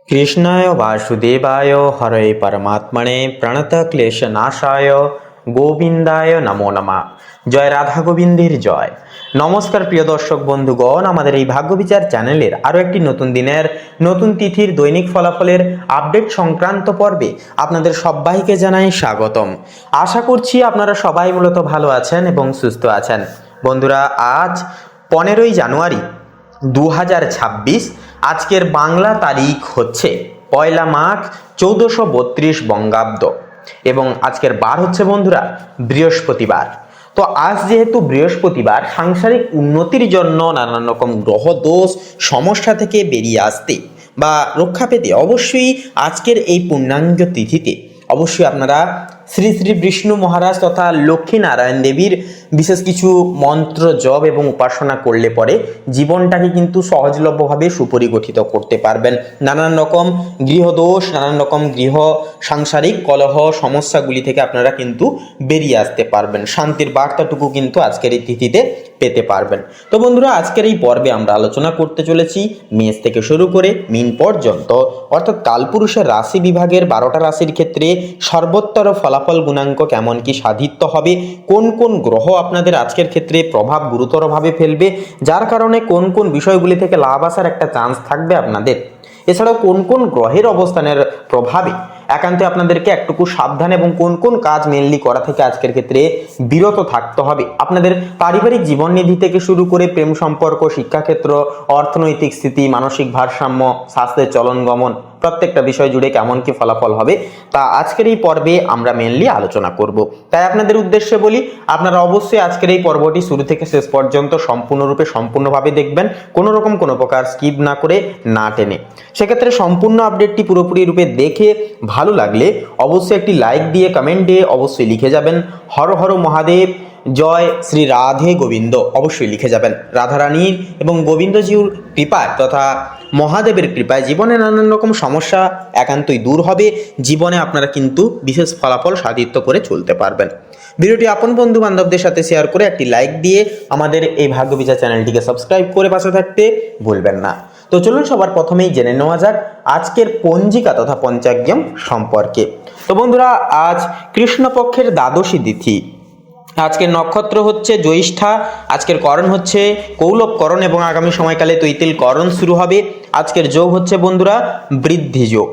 কৃষ্ণায় বাসুদেবায় হরে পরমাত্মনে প্রণতক্লেশনাশায় গোবিন্দায় নমো নমঃ। জয় রাধা গোবিন্দের জয়। নমস্কার প্রিয় দর্শক বন্ধুগণ, আমাদের এই ভাগ্যবিচার চ্যানেলের আরও একটি নতুন দিনের নতুন তিথির দৈনিক ফলাফলের আপডেট সংক্রান্ত পর্বে আপনাদের সবাইকে জানাই স্বাগতম। আশা করছি আপনারা সবাই মূলত ভালো আছেন এবং সুস্থ আছেন। বন্ধুরা, আজ 15ই জানুয়ারি 2026। আজকের বাংলা তারিখ হচ্ছে 1 মাঘ 1432 বঙ্গাব্দ এবং আজকের বার হচ্ছে বন্ধুরা বৃহস্পতিবার। তো আজ যেহেতু বৃহস্পতিবার, সাংসারিক উন্নতির জন্য নানান রকম গ্রহ দোষ সমস্যা থেকে বেরিয়ে আসতে বা রক্ষা পেতে অবশ্যই আজকের এই পূর্ণাঙ্গ তিথিতে অবশ্যই আপনারা শ্রী শ্রী বিষ্ণু মহারাজ তথা লক্ষ্মী নারায়ণ দেবীর বিশেষ কিছু মন্ত্র জপ এবং উপাসনা করলে পরে জীবনটাকে কিন্তু সহজলভ্যভাবে সুপরিগঠিত করতে পারবেন। নানান রকম গৃহদোষ, নানান রকম গৃহ সাংসারিক কলহ সমস্যাগুলি থেকে আপনারা কিন্তু বেরিয়ে আসতে পারবেন। শান্তির বার্তাটুকু কিন্তু আজকের এই তিথিতে পেতে পারবেন। তো বন্ধুরা, আজকের এই পর্বে আমরা আলোচনা করতে চলেছি মেষ থেকে শুরু করে মীন পর্যন্ত, অর্থাৎ কালপুরুষের রাশি বিভাগের 12টা রাশির ক্ষেত্রে সর্বোত্তর ফলাফল গুণাঙ্ক কেমন কি সাধিত হবে, কোন কোন গ্রহ আপনাদের আজকের ক্ষেত্রে প্রভাব গুরুতরভাবে ফেলবে, যার কারণে কোন কোন বিষয়গুলি থেকে লাভ আসার একটা চান্স থাকবে আপনাদের, এছাড়াও কোন কোন গ্রহের অবস্থানের প্রভাবে একান্তে আপনাদেরকে একটুকু সাবধান এবং কোন কোন কাজ মেনলি করা থেকে আজকের ক্ষেত্রে বিরত থাকতে হবে। আপনাদের পারিবারিক জীবননিধি থেকে শুরু করে প্রেম সম্পর্ক, শিক্ষাক্ষেত্র, অর্থনৈতিক স্থিতি, মানসিক ভারসাম্য, স্বাস্থ্যের চলন গমন, প্রত্যেকটা বিষয় জুড়ে কেমন কি ফলাফল হবে তা আজকের এই পর্বে আমরা মেনলি আলোচনা করব। তাই আপনাদের উদ্দেশ্যে বলি, আপনারা অবশ্যই আজকের এই পর্বটি শুরু থেকে শেষ পর্যন্ত সম্পূর্ণভাবে দেখবেন, কোনো রকম কোনো প্রকার স্কিপ না করে, না টেনে। সেক্ষেত্রে সম্পূর্ণ আপডেটটি পুরোপুরি রূপে দেখে ভালো লাগলে অবশ্যই একটি লাইক দিয়ে কমেন্ট দিয়ে অবশ্যই লিখে যাবেন হর হর মহাদেব, জয় শ্রী রাধে গোবিন্দ অবশ্যই লিখে যাবেন। রাধারানীর এবং গোবিন্দজিউর কৃপায় তথা মহাদেবের কৃপায় জীবনে নানান রকম সমস্যা একান্তই দূর হবে। জীবনে আপনারা কিন্তু বিশেষ ফলাফল সাধিত করে চলতে পারবেন। ভিডিওটি আপন বন্ধু বান্ধবদের সাথে শেয়ার করে একটি লাইক দিয়ে আমাদের এই ভাগ্যবিচার চ্যানেলটিকে সাবস্ক্রাইব করে পাশে থাকতে ভুলবেন না। তো চলুন সবার প্রথমেই জেনে নেওয়া যাক আজকের পঞ্জিকা তথা পঞ্চাগ্যম সম্পর্কে। তো বন্ধুরা, আজ কৃষ্ণপক্ষের দ্বাদশী তিথি। আজকের নক্ষত্র হচ্ছে জ্যৈষ্ঠা, আজকের করণ হচ্ছে কৌলব করণ এবং আগামী সময়কালে তৈতিল করণ শুরু হবে। আজকের যোগ হচ্ছে বন্ধুরা বৃদ্ধি যোগ।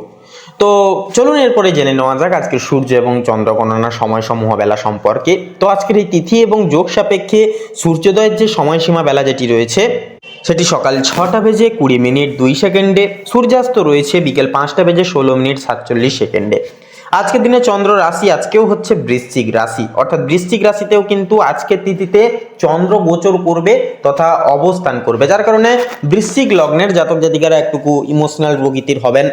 তো চলুন এরপরে জেনে নেওয়া যাক আজকের সূর্য এবং চন্দ্র গণনার সময়সমূহ বেলা সম্পর্কে। তো আজকের এই তিথি এবং যোগ সাপেক্ষে সূর্যোদয়ের যে সময়সীমা বেলা যেটি রয়েছে সেটি সকাল 6টা বেজে 20 মিনিট 2 সেকেন্ডে, সূর্যাস্ত রয়েছে বিকেল 5টা বেজে 16 মিনিট 47 সেকেন্ডে। আজকের দিনে চন্দ্র রাশি আজকেও হচ্ছে বৃশ্চিক রাশি, অর্থাৎ বৃশ্চিক রাশিতেও কিন্তু আজকের তিথিতে চন্দ্র গোচর করবে তথা অবস্থান করবে, যার কারণে বৃশ্চিক লগ্নের জাতক জাতিকারা একটুকু ইমোশনাল প্রকৃতির হবেন।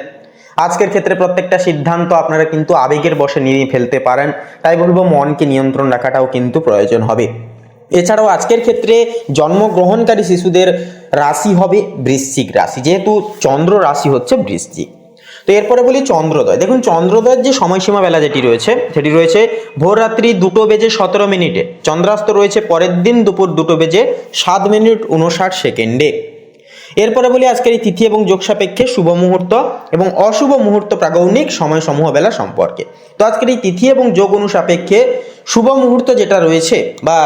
আজকের ক্ষেত্রে প্রত্যেকটা সিদ্ধান্ত আপনারা কিন্তু আবেগের বশে নিয়ে ফেলতে পারেন, তাই বলবো মনকে নিয়ন্ত্রণ রাখাটাও কিন্তু প্রয়োজন হবে। এছাড়াও আজকের ক্ষেত্রে জন্মগ্রহণকারী শিশুদের রাশি হবে বৃশ্চিক রাশি, যেহেতু চন্দ্র রাশি হচ্ছে বৃশ্চিক। তো এরপরে বলি চন্দ্রোদয়। দেখুন, চন্দ্রোদয়ের যে সময়সীমা বেলা যেটি রয়েছে সেটি রয়েছে ভোররাত্রি 2টো বেজে 17 মিনিটে, চন্দ্রাস্ত রয়েছে পরের দিন দুপুর 2টো বেজে 7 মিনিট 59 সেকেন্ডে। এরপরে বলি আজকের এই তিথি এবং যোগ সাপেক্ষে শুভ মুহূর্ত এবং অশুভ মুহূর্ত প্রাগৌণিক সময়সমূহ বেলা সম্পর্কে। তো আজকের এই তিথি এবং যোগ অনুসাপেক্ষে শুভ মুহূর্ত যেটা রয়েছে বা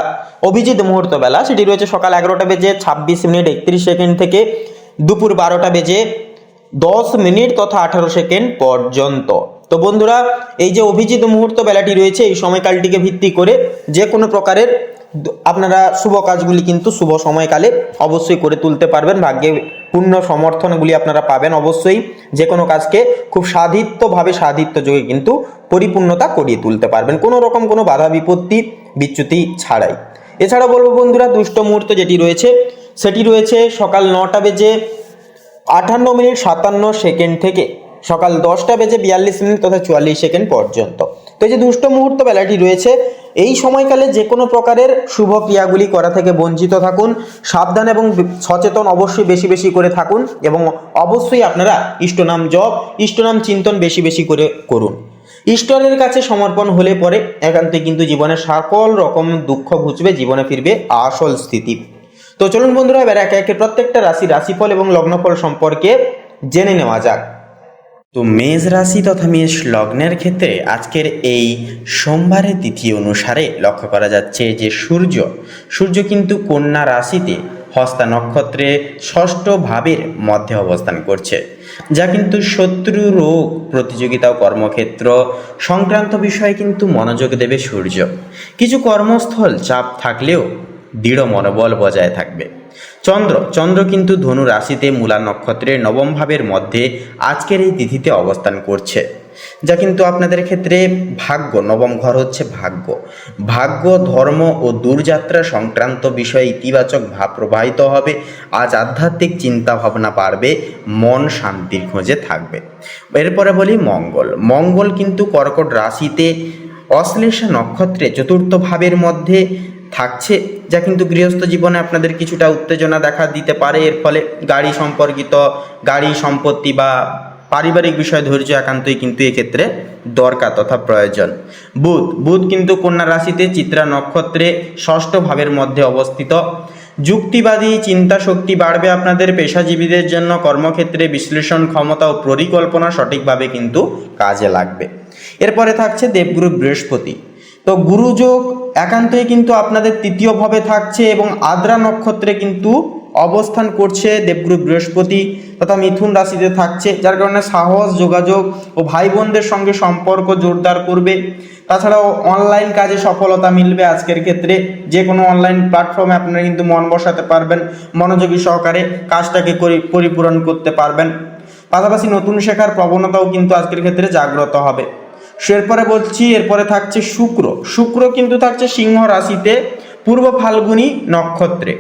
অভিজিৎ মুহূর্ত বেলা সেটি রয়েছে সকাল 11টা বেজে 26 মিনিট 31 সেকেন্ড থেকে দুপুর 12টা বেজে 10 মিনিট তথা 18 সেকেন্ড পর্যন্ত। তো বন্ধুরা, এই যে অভিজিৎ মুহূর্ত বেলাটি রয়েছে এই সময়কালটিকে ভিত্তি করে যে কোনো প্রকারের আপনারা শুভ কাজগুলি কিন্তু শুভ সময়কালে অবশ্যই করে তুলতে পারবেন। ভাগ্যে পূর্ণ সমর্থনগুলি আপনারা পাবেন অবশ্যই। যে কোনো কাজকে খুব সাধিত্য যোগে কিন্তু পরিপূর্ণতা করিয়ে তুলতে পারবেন, কোনো রকম কোনো বাধা বিপত্তি বিচ্যুতি ছাড়াই। এছাড়া বলবো বন্ধুরা, দুষ্ট মুহূর্ত যেটি রয়েছে সেটি রয়েছে সকাল 9টা বেজে 58 মিনিট 57 সেকেন্ড থেকে সকাল 10টা বেজে 42 মিনিট তথা 44 সেকেন্ড পর্যন্ত। তো এই যে দুষ্ট মুহূর্ত বেলাটি রয়েছে এই সময়কালে যে কোনো প্রকারের শুভ ক্রিয়াগুলি করা থেকে বঞ্চিত থাকুন, সাবধান এবং সচেতন অবশ্যই বেশি বেশি করে থাকুন এবং অবশ্যই আপনারা ইষ্টনাম জপ, ইষ্টনাম চিন্তন বেশি বেশি করে করুন। ঈশ্বরের কাছে সমর্পণ হলে পরে একান্তই কিন্তু জীবনে সকল রকম দুঃখ ঘুচবে, জীবনে ফিরবে আসল স্থিতি। তো চলুন বন্ধুরা, এবার একে একে প্রত্যেকটা রাশিফল এবং লগ্নফল সম্পর্কে জেনে নেওয়া যাক। তো মেষ রাশি তথা মেষ লগ্নের ক্ষেত্রে আজকের এই সোমবারের তিথি অনুসারে লক্ষ্য করা যাচ্ছে যে সূর্য কিন্তু কন্যা রাশিতে হস্তা নক্ষত্রে ষষ্ঠ ভাবের মধ্যে অবস্থান করছে, যা কিন্তু শত্রু, রোগ, প্রতিযোগিতা ও কর্মক্ষেত্র সংক্রান্ত বিষয়ে কিন্তু মনোযোগ দেবে সূর্য। কিছু কর্মস্থল চাপ থাকলেও দৃঢ় মনোবল বজায় থাকবে। চন্দ্র কিন্তু ধনু রাশিতে মূলা নক্ষত্রের নবম ভাবের মধ্যে আজকের এই তিথিতে অবস্থান করছে, যা কিন্তু আপনাদের ক্ষেত্রে ভাগ্য, নবম ঘর হচ্ছে ভাগ্য, ধর্ম ও দূরযাত্রা সংক্রান্ত বিষয়ে ইতিবাচক ভাব প্রবাহিত হবে। আজ আধ্যাত্মিক চিন্তা ভাবনা বাড়বে, মন শান্তির খোঁজে থাকবে। এরপরে বলি মঙ্গল কিন্তু কর্কট রাশিতে অশ্লেষা নক্ষত্রে চতুর্থ ভাবের মধ্যে থাকছে, যা কিন্তু গৃহস্থ জীবনে আপনাদের কিছুটা উত্তেজনা দেখা দিতে পারে। এর ফলে গাড়ি সম্পর্কিত, গাড়ি সম্পত্তি বা পারিবারিক বিষয়ে ধৈর্য একান্তই কিন্তু এক্ষেত্রে দরকার তথা প্রয়োজন। বুধ কিন্তু কন্যা রাশিতে চিত্রা নক্ষত্রে ষষ্ঠ ভাবের মধ্যে অবস্থিত। যুক্তিবাদী চিন্তা শক্তি বাড়বে আপনাদের। পেশাজীবীদের জন্য কর্মক্ষেত্রে বিশ্লেষণ ক্ষমতা ও পরিকল্পনা সঠিকভাবে কিন্তু কাজে লাগবে। এরপরে থাকছে দেবগুরু বৃহস্পতি। তো গুরুযোগ একান্তই কিন্তু আপনাদের তৃতীয় ভাবে থাকছে এবং আদ্রা নক্ষত্রে কিন্তু অবস্থান করছে দেবগুরু বৃহস্পতি তথা মিথুন রাশিতে থাকছে, যার কারণে সাহস, যোগাযোগ ও ভাই বোনদের সঙ্গে সম্পর্ক জোরদার করবে। তাছাড়াও অনলাইন কাজে সফলতা মিলবে আজকের ক্ষেত্রে। যে কোনো অনলাইন প্ল্যাটফর্মে আপনারা কিন্তু মন বসাতে পারবেন, মনোযোগী সহকারে কাজটাকে পরিপূরণ করতে পারবেন। পাশাপাশি নতুন শেখার প্রবণতাও কিন্তু আজকের ক্ষেত্রে জাগ্রত হবে। এরপরে থাকছে শুক্র কিন্তু থাকছে সিংহ রাশিতে পূর্ব ফাল্গুনী নক্ষত্রে,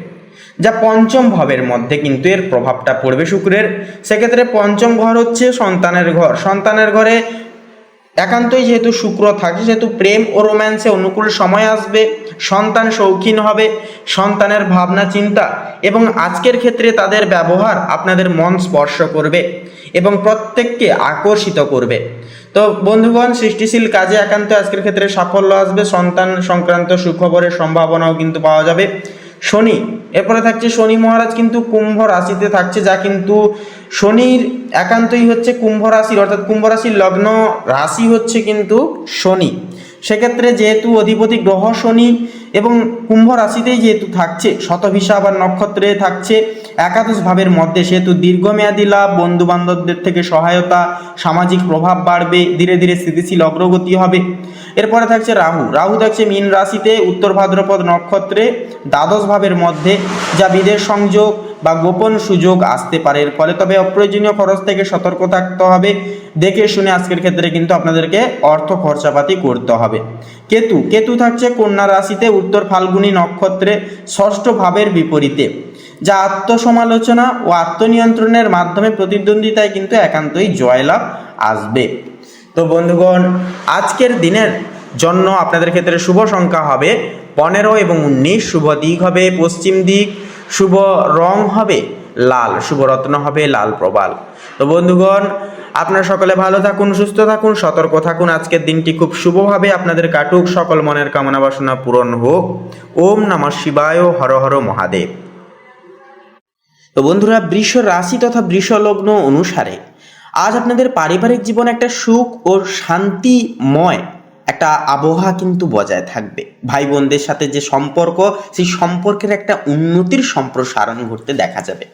যা পঞ্চম ভাবের মধ্যে কিন্তু এর প্রভাবটা পড়বে শুক্রের। সেক্ষেত্রে পঞ্চম ঘর হচ্ছে সন্তানের ঘরে একান্তই যেহেতু শুক্র থাকে, সেহেতু প্রেম ও রোম্যান্সে অনুকূল সময় আসবে। সন্তান শৌখিন হবে, সন্তানের ভাবনা চিন্তা এবং আজকের ক্ষেত্রে তাদের ব্যবহার আপনাদের মন স্পর্শ করবে এবং প্রত্যেককে আকর্ষিত করবে। তো বন্ধুগণ, সৃষ্টিশীল কাজে একান্ত আজকের ক্ষেত্রে সাফল্য আসবে। সন্তান সংক্রান্ত সুখবরের সম্ভাবনাও কিন্তু পাওয়া যাবে। এরপরে থাকছে শনি মহারাজ কিন্তু কুম্ভ রাশিতে থাকছে, যা কিন্তু শনির একান্তই হচ্ছে কুম্ভ রাশির, অর্থাৎ কুম্ভ রাশির লগ্ন রাশি হচ্ছে কিন্তু শনি। সেক্ষেত্রে যেহেতু অধিপতি গ্রহ শনি এবং কুম্ভ রাশিতেই যেহেতু থাকছে, শতভিসা আবার নক্ষত্রে থাকছে একাদশ ভাবের মধ্যে, সেহেতু দীর্ঘমেয়াদী লাভ, বন্ধু বান্ধবদের থেকে সহায়তা, সামাজিক প্রভাব বাড়বে, ধীরে ধীরে স্থিতিশীল অগ্রগতি হবে। এরপরে থাকছে রাহু থাকছে মীন রাশিতে উত্তর ভাদ্রপদ নক্ষত্রে দ্বাদশ ভাবের মধ্যে, যা বিদেশ সংযোগ বা গোপন সুযোগ আসতে পারে এর ফলে। তবে অপ্রয়োজনীয় খরচ থেকে সতর্ক থাকতে হবে, দেখে শুনে আজকের ক্ষেত্রে কিন্তু আপনাদেরকে অর্থ খরচাপাতি করতে হবে। কেতু থাকছে কন্যা রাশিতে উত্তর ফাল্গুনী নক্ষত্রে ষষ্ঠ ভাবের বিপরীতে, যা আত্মসমালোচনা ও আত্মনিয়ন্ত্রণের মাধ্যমে প্রতিদ্বন্দ্বিতায় কিন্তু একান্তই জয়লাভ আসবে। তো বন্ধুগণ, আজকের দিনের জন্য আপনাদের ক্ষেত্রে শুভ সংখ্যা হবে 15 এবং 19, শুভ দিক হবে পশ্চিম দিক, শুভ রং হবে লাল, শুভ রত্ন হবে লাল প্রবাল। তো বন্ধুগণ, আপনারা সকলে ভালো থাকুন, সুস্থ থাকুন, সতর্ক থাকুন। আজকের দিনটি খুব শুভভাবে আপনাদের কাটুক, সকল মনের কামনা বাসনা পূরণ হোক। ওম নমঃ শিবায়, হর হর মহাদেব। তো বন্ধুরা, বৃষ রাশি তথা বৃষ লগ্ন অনুসারে আজ আপনাদের পারিবারিক জীবনে একটা সুখ ও শান্তিময় একটা আবহাওয়া কিন্তু বজায় থাকবে। ভাই বোনদের সাথে যে সম্পর্ক, সেই সম্পর্কের একটা উন্নতির সম্প্রসারণ ঘটতে দেখা যাবে।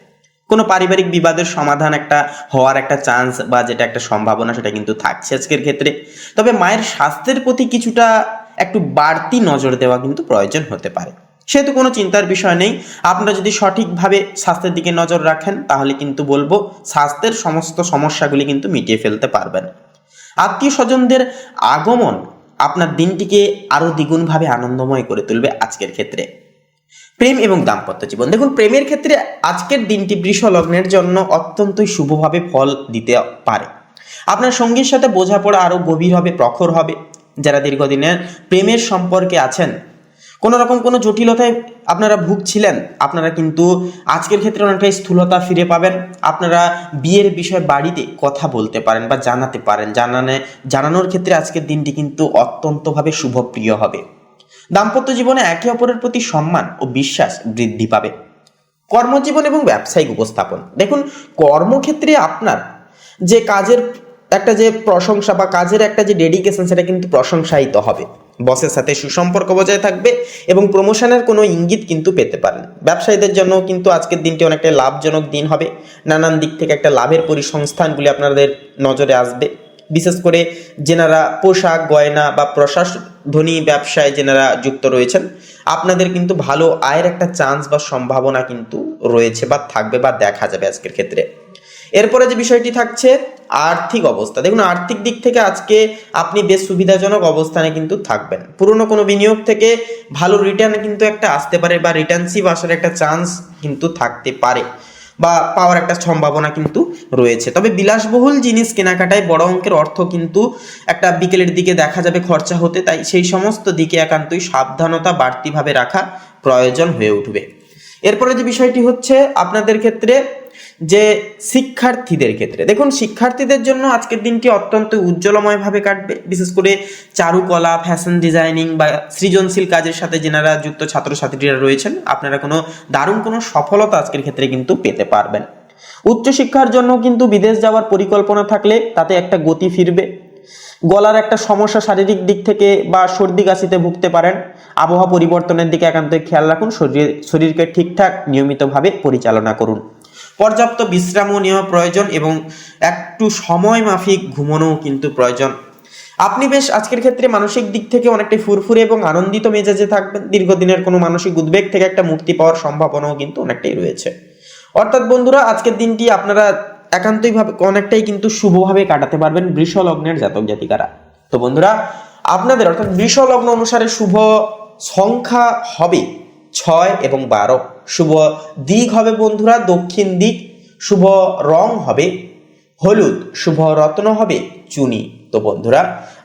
কোনো পারিবারিক বিবাদের সমাধান একটা হওয়ার একটা চান্স বা যেটা একটা সম্ভাবনা, সেটা কিন্তু থাকছে আজকের ক্ষেত্রে। তবে মায়ের স্বাস্থ্যের প্রতি কিছুটা একটু বাড়তি নজর দেওয়া কিন্তু প্রয়োজন হতে পারে। সেহেতু কোনো চিন্তার বিষয় নেই। আপনারা যদি সঠিকভাবে স্বাস্থ্যের দিকে নজর রাখেন, তাহলে কিন্তু বলবো স্বাস্থ্যের সমস্ত সমস্যাগুলি কিন্তু মিটিয়ে ফেলতে পারবেন। আত্মীয় স্বজনদের আগমন আপনার দিনটিকে আরো দ্বিগুণভাবে আনন্দময় করে তুলবে আজকের ক্ষেত্রে। প্রেম এবং দাম্পত্য জীবন, দেখুন প্রেমের ক্ষেত্রে আজকের দিনটি বৃষ লগ্নের জন্য অত্যন্তই শুভভাবে ফল দিতে পারে। আপনার সঙ্গীর সাথে বোঝাপড়া আরো গভীর হবে, প্রখর হবে। যারা দীর্ঘদিনের প্রেমের সম্পর্কে আছেন, কোনো রকম কোনো জটিলতায় আপনারা ভুগছিলেন, আপনারা কিন্তু আজকের ক্ষেত্রে অনেকটা স্থূলতা ফিরে পাবেন। আপনারা বিয়ের বিষয়ে বাড়িতে কথা বলতে পারেন বা জানাতে পারেন। জানানোর ক্ষেত্রে আজকের দিনটি কিন্তু অত্যন্তভাবে শুভপ্রিয় হবে। দাম্পত্য জীবনে একে অপরের প্রতি সম্মান ও বিশ্বাস বৃদ্ধি পাবে। কর্মজীবন এবং ব্যবসায়িক উপস্থাপন, দেখুন কর্মক্ষেত্রে আপনার যে কাজের একটা যে প্রশংসা বা কাজের একটা যে ডেডিকেশন সেটা কিন্তু প্রশংসায়িত হবে। বসের সাথে সুসম্পর্ক বজায় থাকবে এবং প্রমোশনের কোনো ইঙ্গিত কিন্তু পেতে পারেন। ব্যবসায়ীদের জন্য কিন্তু আজকের দিনটি অনেকটা লাভজনক দিন হবে। নানান দিক থেকে একটা লাভের পরিসংস্থানগুলি আপনাদের নজরে আসবে। বিশেষ করে যেনারা পোশাক গয়না বা প্রশাসনী ব্যবসায় যেনারা যুক্ত রয়েছেন, আপনাদের কিন্তু ভালো আয়ের একটা চান্স বা সম্ভাবনা কিন্তু রয়েছে বা থাকবে বা দেখা যাবে আজকের ক্ষেত্রে। এরপরে যে বিষয়টি থাকছে আর্থিক অবস্থা। দেখুন, আর্থিক দিক থেকে আজকে আপনি বেশ সুবিধাজনক অবস্থানে কিন্তু থাকবেন। পুরনো কোনো বিনিয়োগ থেকে ভালো রিটার্ন কিন্তু একটা আসতে পারে বা রিটার্নশিপ আসার একটা চান্স কিন্তু থাকতে পারে বা পাওয়ার একটা সম্ভাবনা কিন্তু রয়েছে। তবে বিলাসবহুল জিনিস কেনাকাটায় বড় অঙ্কের অর্থ কিন্তু একটা বিকেলের দিকে দেখা যাবে খরচা হতে, তাই সেই সমস্ত দিকে একান্তই সাবধানতা বাড়তিভাবে রাখা প্রয়োজন হয়ে উঠবে। এরপরে যে বিষয়টি হচ্ছে আপনাদের ক্ষেত্রে যে শিক্ষার্থীদের ক্ষেত্রে, দেখুন শিক্ষার্থীদের জন্য আজকের দিনটি অত্যন্ত উজ্জ্বলময়ভাবে কাটবে। বিশেষ করে চারুকলা, ফ্যাশন ডিজাইনিং বা সৃজনশীল কাজের সাথে যেনারা যুক্ত ছাত্রছাত্রীরা রয়েছেন, আপনারা কোনো দারুণ কোনো সফলতা আজকের ক্ষেত্রে কিন্তু পেতে পারবেন। উচ্চশিক্ষার জন্য কিন্তু বিদেশ যাওয়ার পরিকল্পনা থাকলে তাতে একটা গতি ফিরবে। গলার একটা সমস্যা শারীরিক দিক থেকে বা সর্দি কাশিতে ভুগতে পারেন। আবহাওয়া পরিবর্তনের দিকে একান্তই খেয়াল রাখুন। শরীরকে ঠিকঠাক নিয়মিতভাবে পরিচালনা করুন। পর্যাপ্ত বিশ্রামও নেওয়া প্রয়োজন এবং একটু সময় মাফিক ঘুমানোও কিন্তু প্রয়োজন। আপনি বেশ আজকের ক্ষেত্রে মানসিক দিক থেকে অনেকটাই ফুরফুরে এবং আনন্দিত মেজাজে থাকবেন। দীর্ঘদিনের কোনো মানসিক উদ্বেগ থেকে একটা মুক্তি পাওয়ার সম্ভাবনাও কিন্তু অনেকটাই রয়েছে। অর্থাৎ বন্ধুরা, আজকের দিনটি আপনারা একান্তইভাবে অনেকটাই কিন্তু শুভভাবে কাটাতে পারবেন বৃষ লগ্নের জাতক জাতিকারা। তো বন্ধুরা, আপনাদের অর্থাৎ বৃষ লগ্ন অনুসারে শুভ সংখ্যা হবে 6 এবং 12। শুভ দিক হবে বন্ধুরা দক্ষিণ দিক। শুভ রং হবে হলুদ। শুভ রত্ন হবে চুনি। তো বন্ধুরা,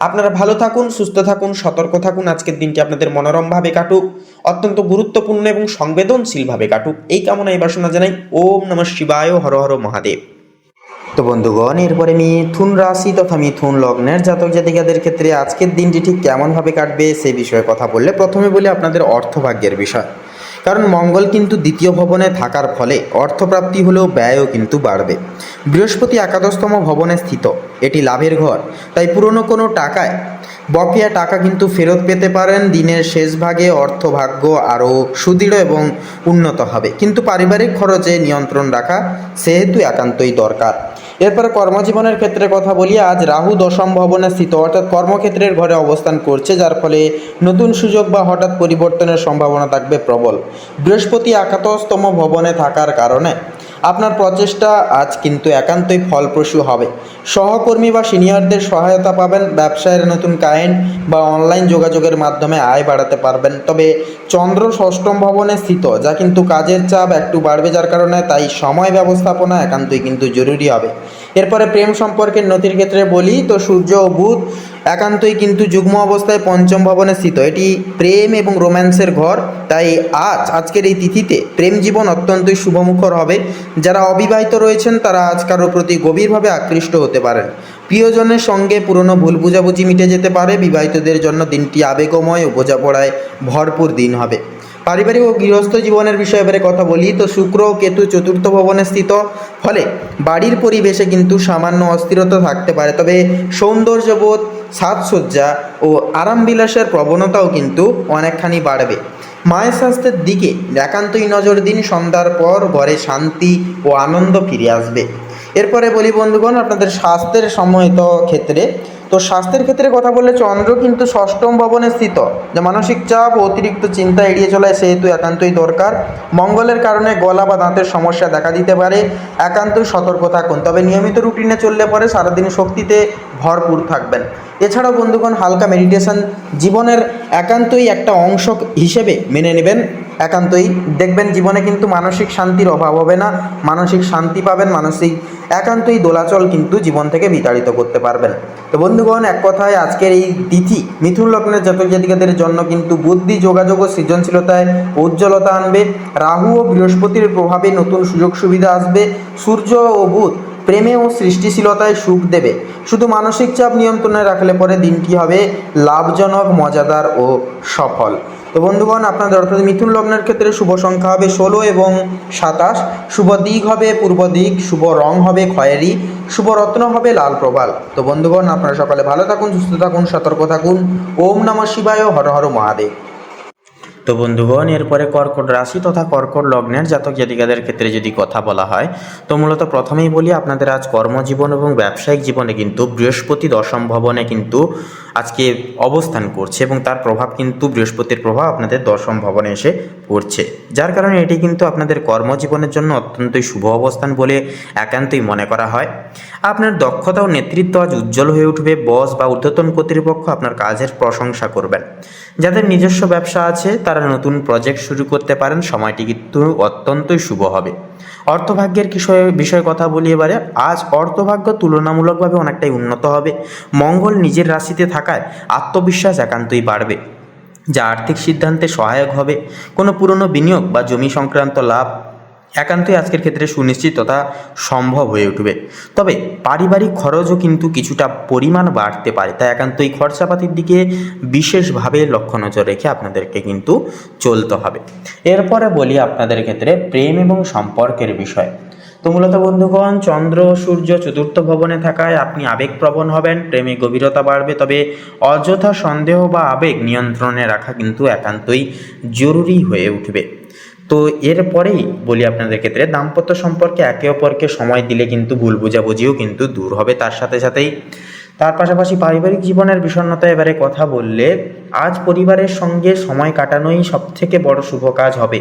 আপনারা ভালো থাকুন, সুস্থ থাকুন, সতর্ক থাকুন। আজকের দিনটি আপনাদের মনোরমভাবে কাটুক, অত্যন্ত গুরুত্বপূর্ণ এবং সংবেদনশীলভাবে কাটুক, এই কামনা এই বাসনা জানাই। ওম নমঃ শিবায়, হর হর মহাদেব। তো বন্ধুগণ, এরপরে মিথুন রাশি তথা মিথুন লগ্নের জাতক জাতিকাদের ক্ষেত্রে আজকের দিনটি ঠিক কেমনভাবে কাটবে সেই বিষয়ে কথা বললে প্রথমে বলি আপনাদের অর্থভাগ্যের বিষয়। কারণ মঙ্গল কিন্তু দ্বিতীয় ভবনে থাকার ফলে অর্থপ্রাপ্তি হলেও ব্যয়ও কিন্তু বাড়বে। বৃহস্পতি একাদশতম ভবনে স্থিত, এটি লাভের ঘর, তাই পুরনো কোনো টাকায় বকেয়া টাকা কিন্তু ফেরত পেতে পারেন। দিনের শেষ ভাগে অর্থভাগ্য আরও সুদৃঢ় এবং উন্নত হবে, কিন্তু পারিবারিক খরচে নিয়ন্ত্রণ রাখা সেহেতু একান্তই দরকার। এরপরে কর্মজীবনের ক্ষেত্রে কথা বলি। আজ রাহু দশম ভবনে স্থিত, অর্থাৎ কর্মক্ষেত্রের ঘরে অবস্থান করছে, যার ফলে নতুন সুযোগ বা হঠাৎ পরিবর্তনের সম্ভাবনা থাকবে প্রবল। বৃহস্পতি একাদশতম ভবনে থাকার কারণে আপনার প্রচেষ্টা আজ কিন্তু একান্তই ফলপ্রসূ হবে। সহকর্মী বা সিনিয়রদের সহায়তা পাবেন। ব্যবসায়ের নতুন ক্লায়েন্ট বা অনলাইন যোগাযোগের মাধ্যমে আয় বাড়াতে পারবেন। তবে চন্দ্র ষষ্ঠম ভবনে স্থিত, যা কিন্তু কাজের চাপ একটু বাড়বে, যার কারণে তাই সময় ব্যবস্থাপনা একান্তই কিন্তু জরুরি হবে। এরপরে প্রেম সম্পর্কের নথির ক্ষেত্রে বলি তো সূর্য ও বুধ একান্তই কিন্তু যুগ্ম অবস্থায় পঞ্চম ভবনে স্থিত, এটি প্রেম এবং রোম্যান্সের ঘর। তাই আজকের এই তিথিতে প্রেম জীবন অত্যন্তই শুভমুখর হবে। যারা অবিবাহিত রয়েছেন তারা আজ কারোর প্রতি গভীরভাবে আকৃষ্ট হতে পারেন। প্রিয়জনের সঙ্গে পুরনো ভুল বুঝাবুঝি মিটে যেতে পারে। বিবাহিতদের জন্য দিনটি আবেগময় ও বোঝাপড়ায় ভরপুর দিন হবে। পারিবারিক ও গৃহস্থ জীবনের বিষয়ে এবারে কথা বলি তো শুক্র ও কেতু চতুর্থ ভবনে স্থিত, ফলে বাড়ির পরিবেশে কিন্তু সামান্য অস্থিরতা থাকতে পারে। তবে সৌন্দর্যবোধ, সাজসজ্জা ও আরামবিলাসের প্রবণতাও কিন্তু অনেকখানি বাড়বে। মায়ের স্বাস্থ্যের দিকে একান্তই নজর দিন। সন্ধ্যার পর ঘরে শান্তি ও আনন্দ ফিরে আসবে। এরপরে বলি বন্ধুগণ আপনাদের স্বাস্থ্যের সম্মত ক্ষেত্রে। তো স্বাস্থ্যের ক্ষেত্রে কথা বললে চন্দ্র কিন্তু ষষ্ঠম ভবনে স্থিত, যা মানসিক চাপ ও অতিরিক্ত চিন্তা এড়িয়ে চলায় সেহেতু একান্তই দরকার। মঙ্গলের কারণে গলা বা দাঁতের সমস্যা দেখা দিতে পারে, একান্তই সতর্ক থাকুন। তবে নিয়মিত রুটিনে চললে পরে সারাদিন শক্তিতে ভরপুর থাকবেন। এছাড়াও বন্ধুগণ হালকা মেডিটেশন জীবনের একান্তই একটা অংশ হিসেবে মেনে নেবেন। একান্তই দেখবেন জীবনে কিন্তু মানসিক শান্তির অভাব হবে না, মানসিক শান্তি পাবেন। মানসিক একান্তই দোলাচল কিন্তু জীবন থেকে বিতাড়িত করতে পারবেন। তো বন্ধুগণ, এক কথায় আজকের এই তিথি মিথুন লগ্নের জাতক জাতিকাদের জন্য কিন্তু বুদ্ধি, যোগাযোগ ও সৃজনশীলতায় উজ্জ্বলতা আনবে। রাহু ও বৃহস্পতির প্রভাবে নতুন সুযোগ সুবিধা আসবে। সূর্য ও বুধ প্রেমে ও সৃষ্টিশীলতায় সুখ দেবে। শুধু মানসিক চাপ নিয়ন্ত্রণে রাখলে পরে দিনটি হবে লাভজনক, মজাদার ও সফল। তো বন্ধুগণ, আপনাদের অর্থাৎ মিথুন লগ্নের ক্ষেত্রে শুভ সংখ্যা হবে 16 এবং 27, শুভ দিক হবে পূর্ব দিক, শুভ রং হবে খয়েরি, শুভ রত্ন হবে লাল প্রবাল। তো বন্ধুগণ, আপনারা সকালে ভালো থাকুন, সুস্থ থাকুন, সতর্ক থাকুন। ওম নমঃ শিবায়, হর হর মহাদেব। তো বন্ধুগণ, এরপরে কর্কট রাশি তথা কর্কট লগ্নের জাতক জাতিকাদের ক্ষেত্রে যদি কথা বলা হয়, তো মূলত প্রথমেই বলি আপনাদের আজ কর্মজীবন এবং ব্যবসায়িক জীবনে কিন্তু বৃহস্পতি দশম ভবনে কিন্তু আজকে অবস্থান করছে এবং তার প্রভাব কিন্তু বৃহস্পতির প্রভাব আপনাদের দশম ভবনে এসে পড়ছে, যার কারণে এটি কিন্তু আপনাদের কর্মজীবনের জন্য অত্যন্তই শুভ অবস্থান বলে একান্তই মনে করা হয়। আপনার দক্ষতা ও নেতৃত্ব আজ উজ্জ্বল হয়ে উঠবে। বস বা ঊর্ধ্বতন কর্তৃপক্ষ আপনার কাজের প্রশংসা করবেন। যাদের নিজস্ব ব্যবসা আছে তারা নতুন প্রজেক্ট শুরু করতে পারেন। সময়টি কিন্তু অত্যন্তই শুভ হবে। অর্থভাগ্যের বিষয়ে কথা বলি এবারে। আজ অর্থভাগ্য তুলনামূলকভাবে অনেকটাই উন্নত হবে। মঙ্গল নিজের রাশিতে থাকায় আত্মবিশ্বাস একান্তই বাড়বে, যা আর্থিক সিদ্ধান্তে সহায়ক হবে। কোনো পুরনো বিনিয়োগ বা জমি সংক্রান্ত লাভ একান্তই আজকের ক্ষেত্রে সুনিশ্চিত তথা সম্ভব হয়ে উঠবে। তবে পারিবারিক খরচও কিন্তু কিছুটা পরিমাণ বাড়তে পারে, তাই একান্তই খরচাপাতির দিকে বিশেষভাবে লক্ষ্য নজর রেখে আপনাদেরকে কিন্তু চলতে হবে। এরপরে বলি আপনাদের ক্ষেত্রে প্রেম এবং সম্পর্কের বিষয়। তো মূলত বন্ধুগণ, চন্দ্র ও সূর্য চতুর্থ ভবনে থাকায় আপনি আবেগপ্রবণ হবেন, প্রেমে গভীরতা বাড়বে। তবে অযথা সন্দেহ বা আবেগ নিয়ন্ত্রণে রাখা কিন্তু একান্তই জরুরি হয়ে উঠবে। তো এরপরেই বলি আপনাদের ক্ষেত্রে দাম্পত্য সম্পর্কে একে অপরকে সময় দিলে কিন্তু ভুল বোঝাবুঝিও কিন্তু দূর হবে। তার সাথে সাথেই তার পাশাপাশি পারিবারিক জীবনের বিষণ্ণতা এবারে কথা বললে, আজ পরিবারের সঙ্গে সময় কাটানোই সবথেকে বড় শুভ কাজ হবে।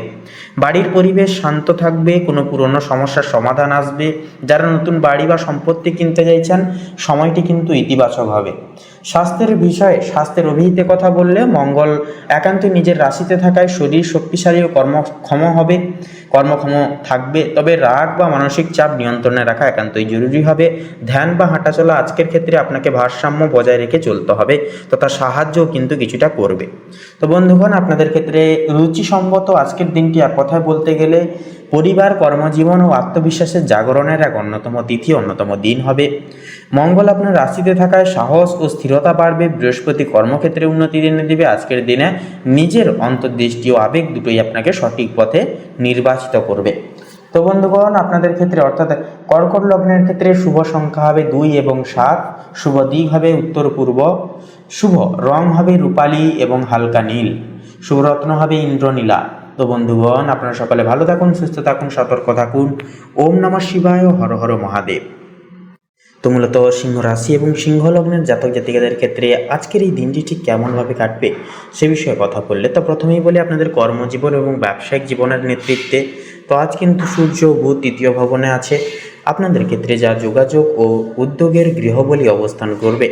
বাড়ির পরিবেশ শান্ত থাকবে, কোনো পুরনো সমস্যার সমাধান আসবে। যারা নতুন বাড়ি বা সম্পত্তি কিনতে চাইছেন, সময়টি কিন্তু ইতিবাচক হবে। স্বাস্থ্যের অভিহিতে কথা বললে, মঙ্গল একান্তই নিজের রাশিতে থাকায় শরীর শক্তিশালী ও কর্মক্ষম থাকবে। তবে রাগ বা মানসিক চাপ নিয়ন্ত্রণে রাখা একান্তই জরুরি হবে। ধ্যান বা হাঁটাচলা আজকের ক্ষেত্রে আপনাকে ভারসাম্য বজায় রেখে চলতে হবে, তথা সাহায্যও কিন্তু কিছুটা করবে। তো বন্ধুগণ, আপনাদের ক্ষেত্রে রুচিসম্মত আজকের দিনটি এক কথায় বলতে গেলে পরিবার, কর্মজীবন ও আত্মবিশ্বাসের জাগরণের এক অন্যতম তিথি, অন্যতম দিন হবে। মঙ্গল আপনার রাশিতে থাকায় সাহস ও স্থিরতা বাড়বে। বৃহস্পতি কর্মক্ষেত্রে উন্নতি এনে দেবে। আজকের দিনে নিজের অন্তর্দৃষ্টি ও আবেগ দুটোই আপনাকে সঠিক পথে নির্বাচিত করবে। তো বন্ধুগণ, আপনাদের ক্ষেত্রে অর্থাৎ কর্কট লগ্নের ক্ষেত্রে শুভ সংখ্যা হবে 2 এবং 7, শুভ দিক হবে উত্তর পূর্ব, শুভ রং হবে রূপালী এবং হালকা নীল, শুভ রত্ন হবে ইন্দ্রনীলা। তো বন্ধুগণ, আপনারা সকালে ভালো থাকুন, সুস্থ থাকুন, সতর্ক থাকুন। ওম নমঃ শিবায়, হর হর মহাদেব। তো মূলত সিংহ রাশি এবং সিংহ লগ্নের জাতক জাতিকাদের ক্ষেত্রে আজকের এই দিনটি ঠিক কেমনভাবে কাটবে সে বিষয়ে কথা বললে, তো প্রথমেই বলি আপনাদের কর্মজীবন এবং ব্যবসায়িক জীবনের নেতৃত্বে। তো আজ কিন্তু সূর্য ও বুধ তৃতীয় ভবনে আছে। আপনাদের ক্ষেত্রে যা যোগাযোগ ও উদ্যোগের গৃহবলী অবস্থান করবে,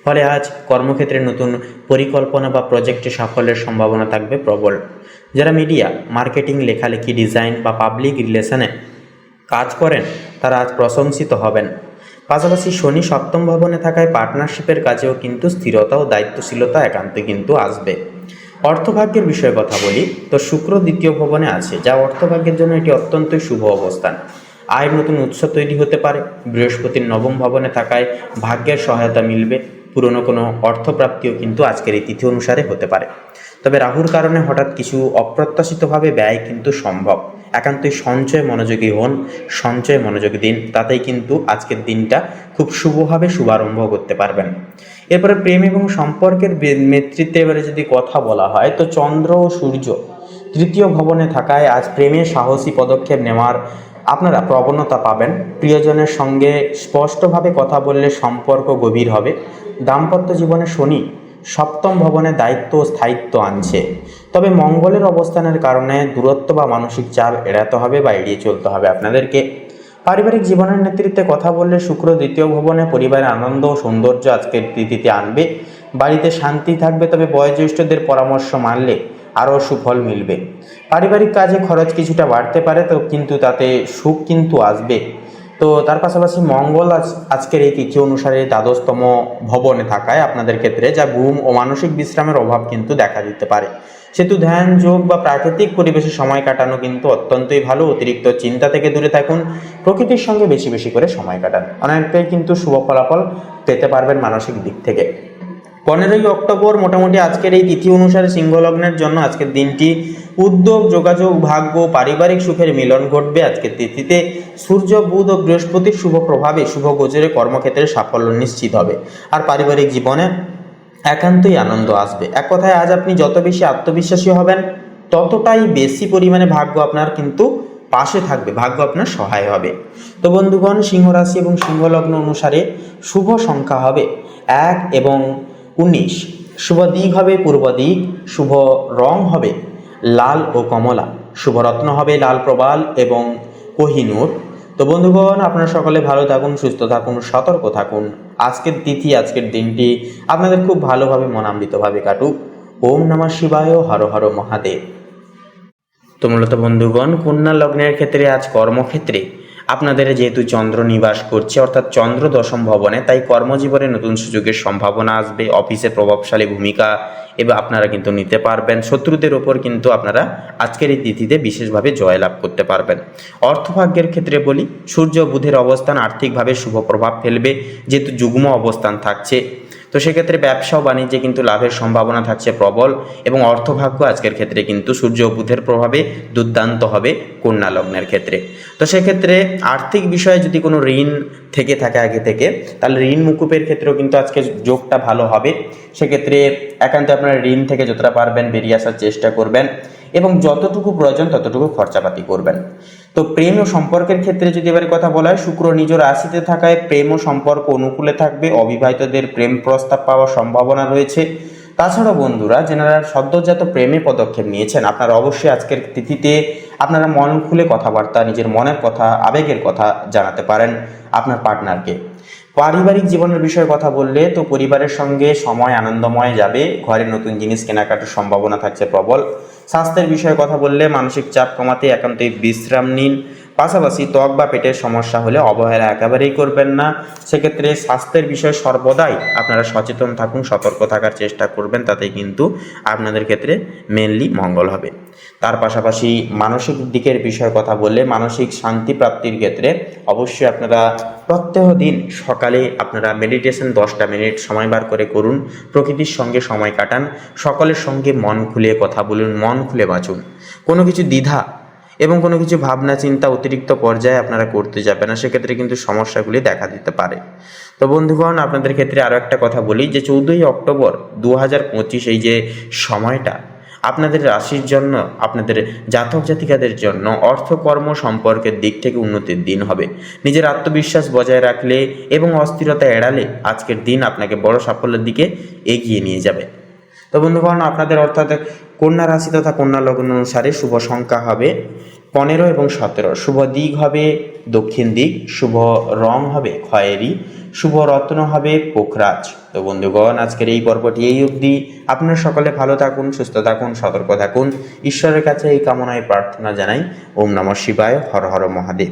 ফলে আজ কর্মক্ষেত্রে নতুন পরিকল্পনা বা প্রজেক্টে সাফল্যের সম্ভাবনা থাকবে প্রবল। যারা মিডিয়া, মার্কেটিং, লেখালেখি, ডিজাইন বা পাবলিক রিলেশনে কাজ করেন তারা আজ প্রশংসিত হবেন। পাশাপাশি শনি সপ্তম ভবনে থাকায় পার্টনারশিপের কাজেও কিন্তু স্থিরতা ও দায়িত্বশীলতা একান্তই কিন্তু আসবে। অর্থভাগ্যের বিষয়ে কথা বলি, তো শুক্র দ্বিতীয় ভবনে আছে, যা অর্থভাগ্যের জন্য এটি অত্যন্তই শুভ অবস্থান। আয়ের নতুন উৎস তৈরি হতে পারে। বৃহস্পতির নবম ভবনে থাকায় ভাগ্যের সহায়তা মিলবে। পুরনো কোনো অর্থপ্রাপ্তিও কিন্তু আজকের এই তিথি অনুসারে হতে পারে। তবে রাহুর কারণে হঠাৎ কিছু অপ্রত্যাশিতভাবে ব্যয় কিন্তু সম্ভব। একান্তই সঞ্চয় মনোযোগী হন, সঞ্চয় মনোযোগ দিন, তাতেই কিন্তু আজকের দিনটা খুব শুভভাবে শুভারম্ভ করতে পারবেন। এরপরে প্রেম এবং সম্পর্কের নেতৃত্বে এবারে যদি কথা বলা হয়, তো চন্দ্র ও সূর্য তৃতীয় ভবনে থাকায় আজ প্রেমে সাহসী পদক্ষেপ নেওয়ার আপনারা প্রবণতা পাবেন। প্রিয়জনের সঙ্গে স্পষ্টভাবে কথা বললে সম্পর্ক গভীর হবে। দাম্পত্য জীবনে শনি সপ্তম ভবনে দায়িত্ব ও স্থায়িত্ব আনছে। তবে মঙ্গলের অবস্থানের কারণে দূরত্ব বা মানসিক চাপ এড়াতে হবে বা এড়িয়ে চলতে হবে আপনাদেরকে। পারিবারিক জীবনের নেতৃত্বে কথা বললে শুক্র দ্বিতীয় ভবনে পরিবারের আনন্দ ও সৌন্দর্য আজকের তিথিতে আনবে। বাড়িতে শান্তি থাকবে, তবে বয়োজ্যেষ্ঠদের পরামর্শ মানলে আরও সুফল মিলবে। পারিবারিক কাজে খরচ কিছুটা বাড়তে পারে, তো কিন্তু তাতে সুখ কিন্তু আসবে। তো তার পাশাপাশি মঙ্গল আজকের এই তিথি অনুসারে দ্বাদশতম ভবনে থাকায় আপনাদের ক্ষেত্রে যা ঘুম ও মানসিক বিশ্রামের অভাব কিন্তু দেখা দিতে পারে। সেহেতু ধ্যান, যোগ বা প্রাকৃতিক পরিবেশে সময় কাটানো কিন্তু অত্যন্তই ভালো। অতিরিক্ত চিন্তা থেকে দূরে থাকুন, প্রকৃতির সঙ্গে বেশি বেশি করে সময় কাটান, অনেকটাই কিন্তু শুভ ফলাফল পেতে পারবেন মানসিক দিক থেকে। 15ই অক্টোবর মোটামুটি আজকের এই তিথি অনুসারে সিংহ লগ্নের জন্য আজকের দিনটি উদ্যোগ, যোগাযোগ, ভাগ্য, পারিবারিক সুখের মিলন ঘটবে। আজকের তিথিতে সূর্য, বুধ ও বৃহস্পতির শুভ প্রভাবে শুভ গোচরে কর্মক্ষেত্রে সাফল্য নিশ্চিত হবে, আর পারিবারিক জীবনে একান্তই আনন্দ আসবে। এক কথায় আজ আপনি যত বেশি আত্মবিশ্বাসী হবেন ততটাই বেশি পরিমাণে ভাগ্য আপনার কিন্তু পাশে থাকবে, ভাগ্য আপনার সহায় হবে। তো বন্ধুগণ, সিংহ রাশি এবং সিংহ লগ্ন অনুসারে শুভ সংখ্যা হবে 1 এবং 19, শুভ দিক হবে পূর্ব দিক, শুভ রং হবে লাল ও কমলা, শুভ রত্ন হবে লাল প্রবাল এবং কোহিনূর। তো বন্ধুগণ, আপনারা সকলে ভালো থাকুন, সুস্থ থাকুন, সতর্ক থাকুন। আজকের তিথি, আজকের দিনটি আপনাদের খুব ভালোভাবে মনামৃতভাবে কাটুক। ওম নমঃ শিবায়, হর হর মহাদেব। তো মূলত বন্ধুগণ, কন্যা লগ্নের ক্ষেত্রে আজ কর্মক্ষেত্রে আপনাদের যেহেতু চন্দ্র নিবাস করছে, অর্থাৎ চন্দ্র দশম ভবনে, তাই কর্মজীবনে নতুন সুযোগের সম্ভাবনা আসবে। অফিসে প্রভাবশালী ভূমিকা এবার আপনারা কিন্তু নিতে পারবেন। শত্রুদের ওপর কিন্তু আপনারা আজকের এই তিথিতে বিশেষভাবে জয়লাভ করতে পারবেন। অর্থভাগ্যের ক্ষেত্রে বলি, সূর্য বুধের অবস্থান আর্থিকভাবে শুভ প্রভাব ফেলবে, যেহেতু যুগ্ম অবস্থান থাকছে। তো সেক্ষেত্রে ব্যবসা ও বাণিজ্যে কিন্তু লাভের সম্ভাবনা থাকছে প্রবল, এবং অর্থভাগ্য আজকের ক্ষেত্রে কিন্তু সূর্য ও বুধের প্রভাবে দুর্দান্ত হবে কন্যা লগ্নের ক্ষেত্রে। তো সেক্ষেত্রে আর্থিক বিষয়ে যদি কোনো ঋণ থেকে থাকে আগে থেকে, তাহলে ঋণ মুকুবের ক্ষেত্রেও কিন্তু আজকে যোগটা ভালো হবে। সেক্ষেত্রে একান্ত আপনারা ঋণ থেকে যতটা পারবেন বেরিয়ে আসার চেষ্টা করবেন, এবং যতটুকু প্রয়োজন ততটুকু খরচাপাতি করবেন। তো প্রেম ও সম্পর্কের ক্ষেত্রে যদি এবারে কথা বলা হয়, শুক্র নিজ রাশিতে থাকায় প্রেম ও সম্পর্ক অনুকূলে থাকবে। অবিবাহিতদের প্রেম প্রস্তাব পাওয়ার সম্ভাবনা রয়েছে। তাছাড়া বন্ধুরা, যারা সদ্যজাত প্রেমে পদক্ষেপ নিয়েছেন, আপনারা অবশ্যই আজকের তিথিতে আপনারা মন খুলে কথাবার্তা, নিজের মনের কথা, আবেগের কথা জানাতে পারেন আপনার পার্টনারকে। পারিবারিক জীবনের বিষয়ে কথা বললে, তো পরিবারের সঙ্গে সময় আনন্দময় যাবে। ঘরে নতুন জিনিস কেনাকাটার সম্ভাবনা থাকছে প্রবল। স্বাস্থ্যের বিষয়ে কথা বললে, মানসিক চাপ কমাতে একান্তই বিশ্রাম নিন। পাশাপাশি ত্বক বা পেটের সমস্যা হলে অবহেলা একেবারেই করবেন না। সেক্ষেত্রে স্বাস্থ্যের বিষয়ে সর্বদাই আপনারা সচেতন থাকুন, সতর্ক থাকার চেষ্টা করবেন, তাতে কিন্তু আপনাদের ক্ষেত্রে মেনলি মঙ্গল হবে। তার পাশাপাশি মানসিক দিকের বিষয়ে কথা বললে, মানসিক শান্তি প্রাপ্তির ক্ষেত্রে অবশ্যই আপনারা প্রত্যহ দিন সকালে আপনারা মেডিটেশন 10টা মিনিট সময় বার করে করুন। প্রকৃতির সঙ্গে সময় কাটান, সকলের সঙ্গে মন খুলে কথা বলুন, মন খুলে বাঁচুন। কোনো কিছু দ্বিধা এবং কোনো কিছু ভাবনা চিন্তা অতিরিক্ত পর্যায়ে আপনারা করতে যাবেন না, সেক্ষেত্রে কিন্তু সমস্যাগুলি দেখা দিতে পারে। তো বন্ধুগণ, আপনাদের ক্ষেত্রে আরও একটা কথা বলি, যে 14ই অক্টোবর 2025 এই যে সময়টা আপনাদের রাশির জন্য, আপনাদের জাতক জাতিকাদের জন্য অর্থকর্ম সম্পর্কের দিক থেকে উন্নতির দিন হবে। নিজের আত্মবিশ্বাস বজায় রাখলে এবং অস্থিরতা এড়ালে আজকের দিন আপনাকে বড় সাফল্যের দিকে এগিয়ে নিয়ে যাবে। তো বন্ধুগণ, আপনাদের অর্থাৎ কন্যা রাশি তথা কন্যা লগ্ন অনুসারে শুভ সংখ্যা হবে 15 এবং 17, শুভ দিক হবে দক্ষিণ দিক, শুভ রং হবে খয়েরি, শুভ রত্ন হবে পোখরাজ। তো বন্ধুগণ, আজকের এই পর্বটি এই অবধি। আপনারা সকলে ভালো থাকুন, সুস্থ থাকুন, সতর্ক থাকুন। ঈশ্বরের কাছে এই কামনায় প্রার্থনা জানাই। ওম নমঃ শিবায়, হর হর মহাদেব।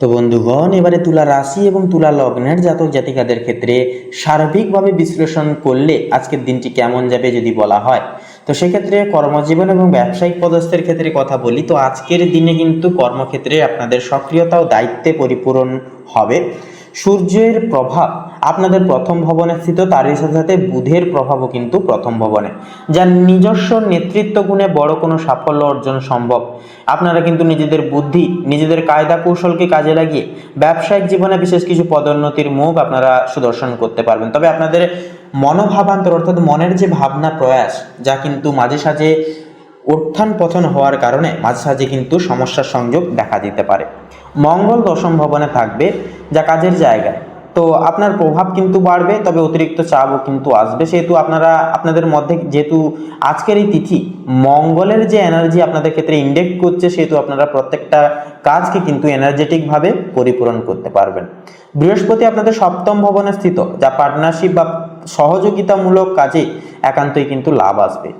তো বন্ধুগণ, এবারে তুলা রাশি এবং তুলা লগ্নের জাতক জাতিকাদের ক্ষেত্রে সার্বিকভাবে বিশ্লেষণ করলে আজকের দিনটি কেমন যাবে যদি বলা হয়, তো সেক্ষেত্রে কর্মজীবন এবং ব্যবসায়িক পদস্থের ক্ষেত্রে কথা বলি, তো আজকের দিনে কিন্তু কর্মক্ষেত্রে আপনাদের সক্রিয়তা ও দায়িত্বে পরিপূরণ হবে। সূর্যের প্রভাব আপনাদের প্রথম ভবনে স্থিত, তারই সাথে সাথে বুধের প্রভাবও কিন্তু প্রথম ভবনে, যার নিজস্ব নেতৃত্ব গুণে বড় কোনো সাফল্য অর্জন সম্ভব। আপনারা কিন্তু নিজেদের বুদ্ধি, নিজেদের কায়দা কৌশলকে কাজে লাগিয়ে ব্যবসায়িক জীবনে বিশেষ কিছু পদোন্নতির মুখ আপনারা সুদর্শন করতে পারবেন। তবে আপনাদের মনোভাবান্তর, অর্থাৎ মনের যে ভাবনা প্রয়াস, যা কিন্তু মাঝে সাঝে উত্থান পতন হওয়ার কারণে মাঝে সাঝে কিন্তু সমস্যার সংযোগ দেখা দিতে পারে। মঙ্গল দশম ভবনে থাকবে, যা কাজের জায়গায়, তো আপনার প্রভাব কিন্তু বাড়বে, তবে অতিরিক্ত চাপও কিন্তু আসবে। সেহেতু আপনারা আপনাদের মধ্যে, যেহেতু আজকের এই তিথি মঙ্গলের যে এনার্জি আপনাদের ক্ষেত্রে ইন্ডেক্ট করছে, সেহেতু আপনারা প্রত্যেকটা কাজকে কিন্তু এনার্জেটিকভাবে পরিপূরণ করতে পারবেন। বৃহস্পতি আপনাদের সপ্তম ভবনে স্থিত, যা পার্টনারশিপ বা সহযোগিতামূলক কাজে একান্তই কিন্তু লাভ আসবে।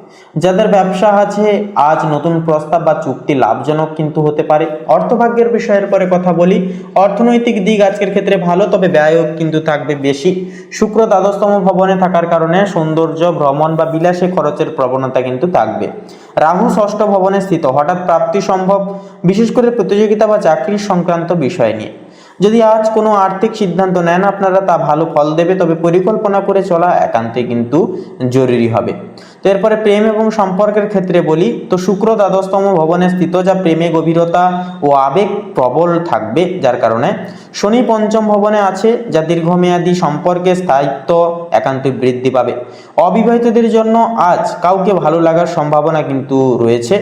যাদের ব্যবসা আছে আজ নতুন প্রস্তাব বা চুক্তি লাভজনক কিন্তু হতে পারে। অর্থভাগ্যের বিষয়ের পরে কথা বলি। অর্থনৈতিক দিক আজকের ক্ষেত্রে ভালো, তবে ব্যয়ও কিন্তু থাকবে বেশি। শুক্র দ্বাদশতম ভবনে থাকার কারণে সৌন্দর্য, ভ্রমণ বা বিলাসে খরচের প্রবণতা কিন্তু থাকবে। রাহু ষষ্ঠ ভবনে স্থিত, হঠাৎ প্রাপ্তি সম্ভব, বিশেষ করে প্রতিযোগিতা বা চাকরি সংক্রান্ত বিষয় নিয়ে। যদি আজ কোনো আর্থিক সিদ্ধান্ত নেন আপনারা, তা ভালো ফল দেবে, তবে পরিকল্পনা করে চলা একান্তই কিন্তু জরুরি হবে। তো এরপরে প্রেম এবং সম্পর্কের ক্ষেত্রে বলি, তো শুক্র দ্বাদশতম ভবনে স্থিত, যা প্রেমে গভীরতা ও আবেগ প্রবল থাকবে, যার কারণে শনি পঞ্চম ভবনে আছে, যা দীর্ঘমেয়াদী সম্পর্কে স্থায়িত্ব একান্তই বৃদ্ধি পাবে। অবিবাহিতদের জন্য আজ কাউকে ভালো লাগার সম্ভাবনা কিন্তু রয়েছে।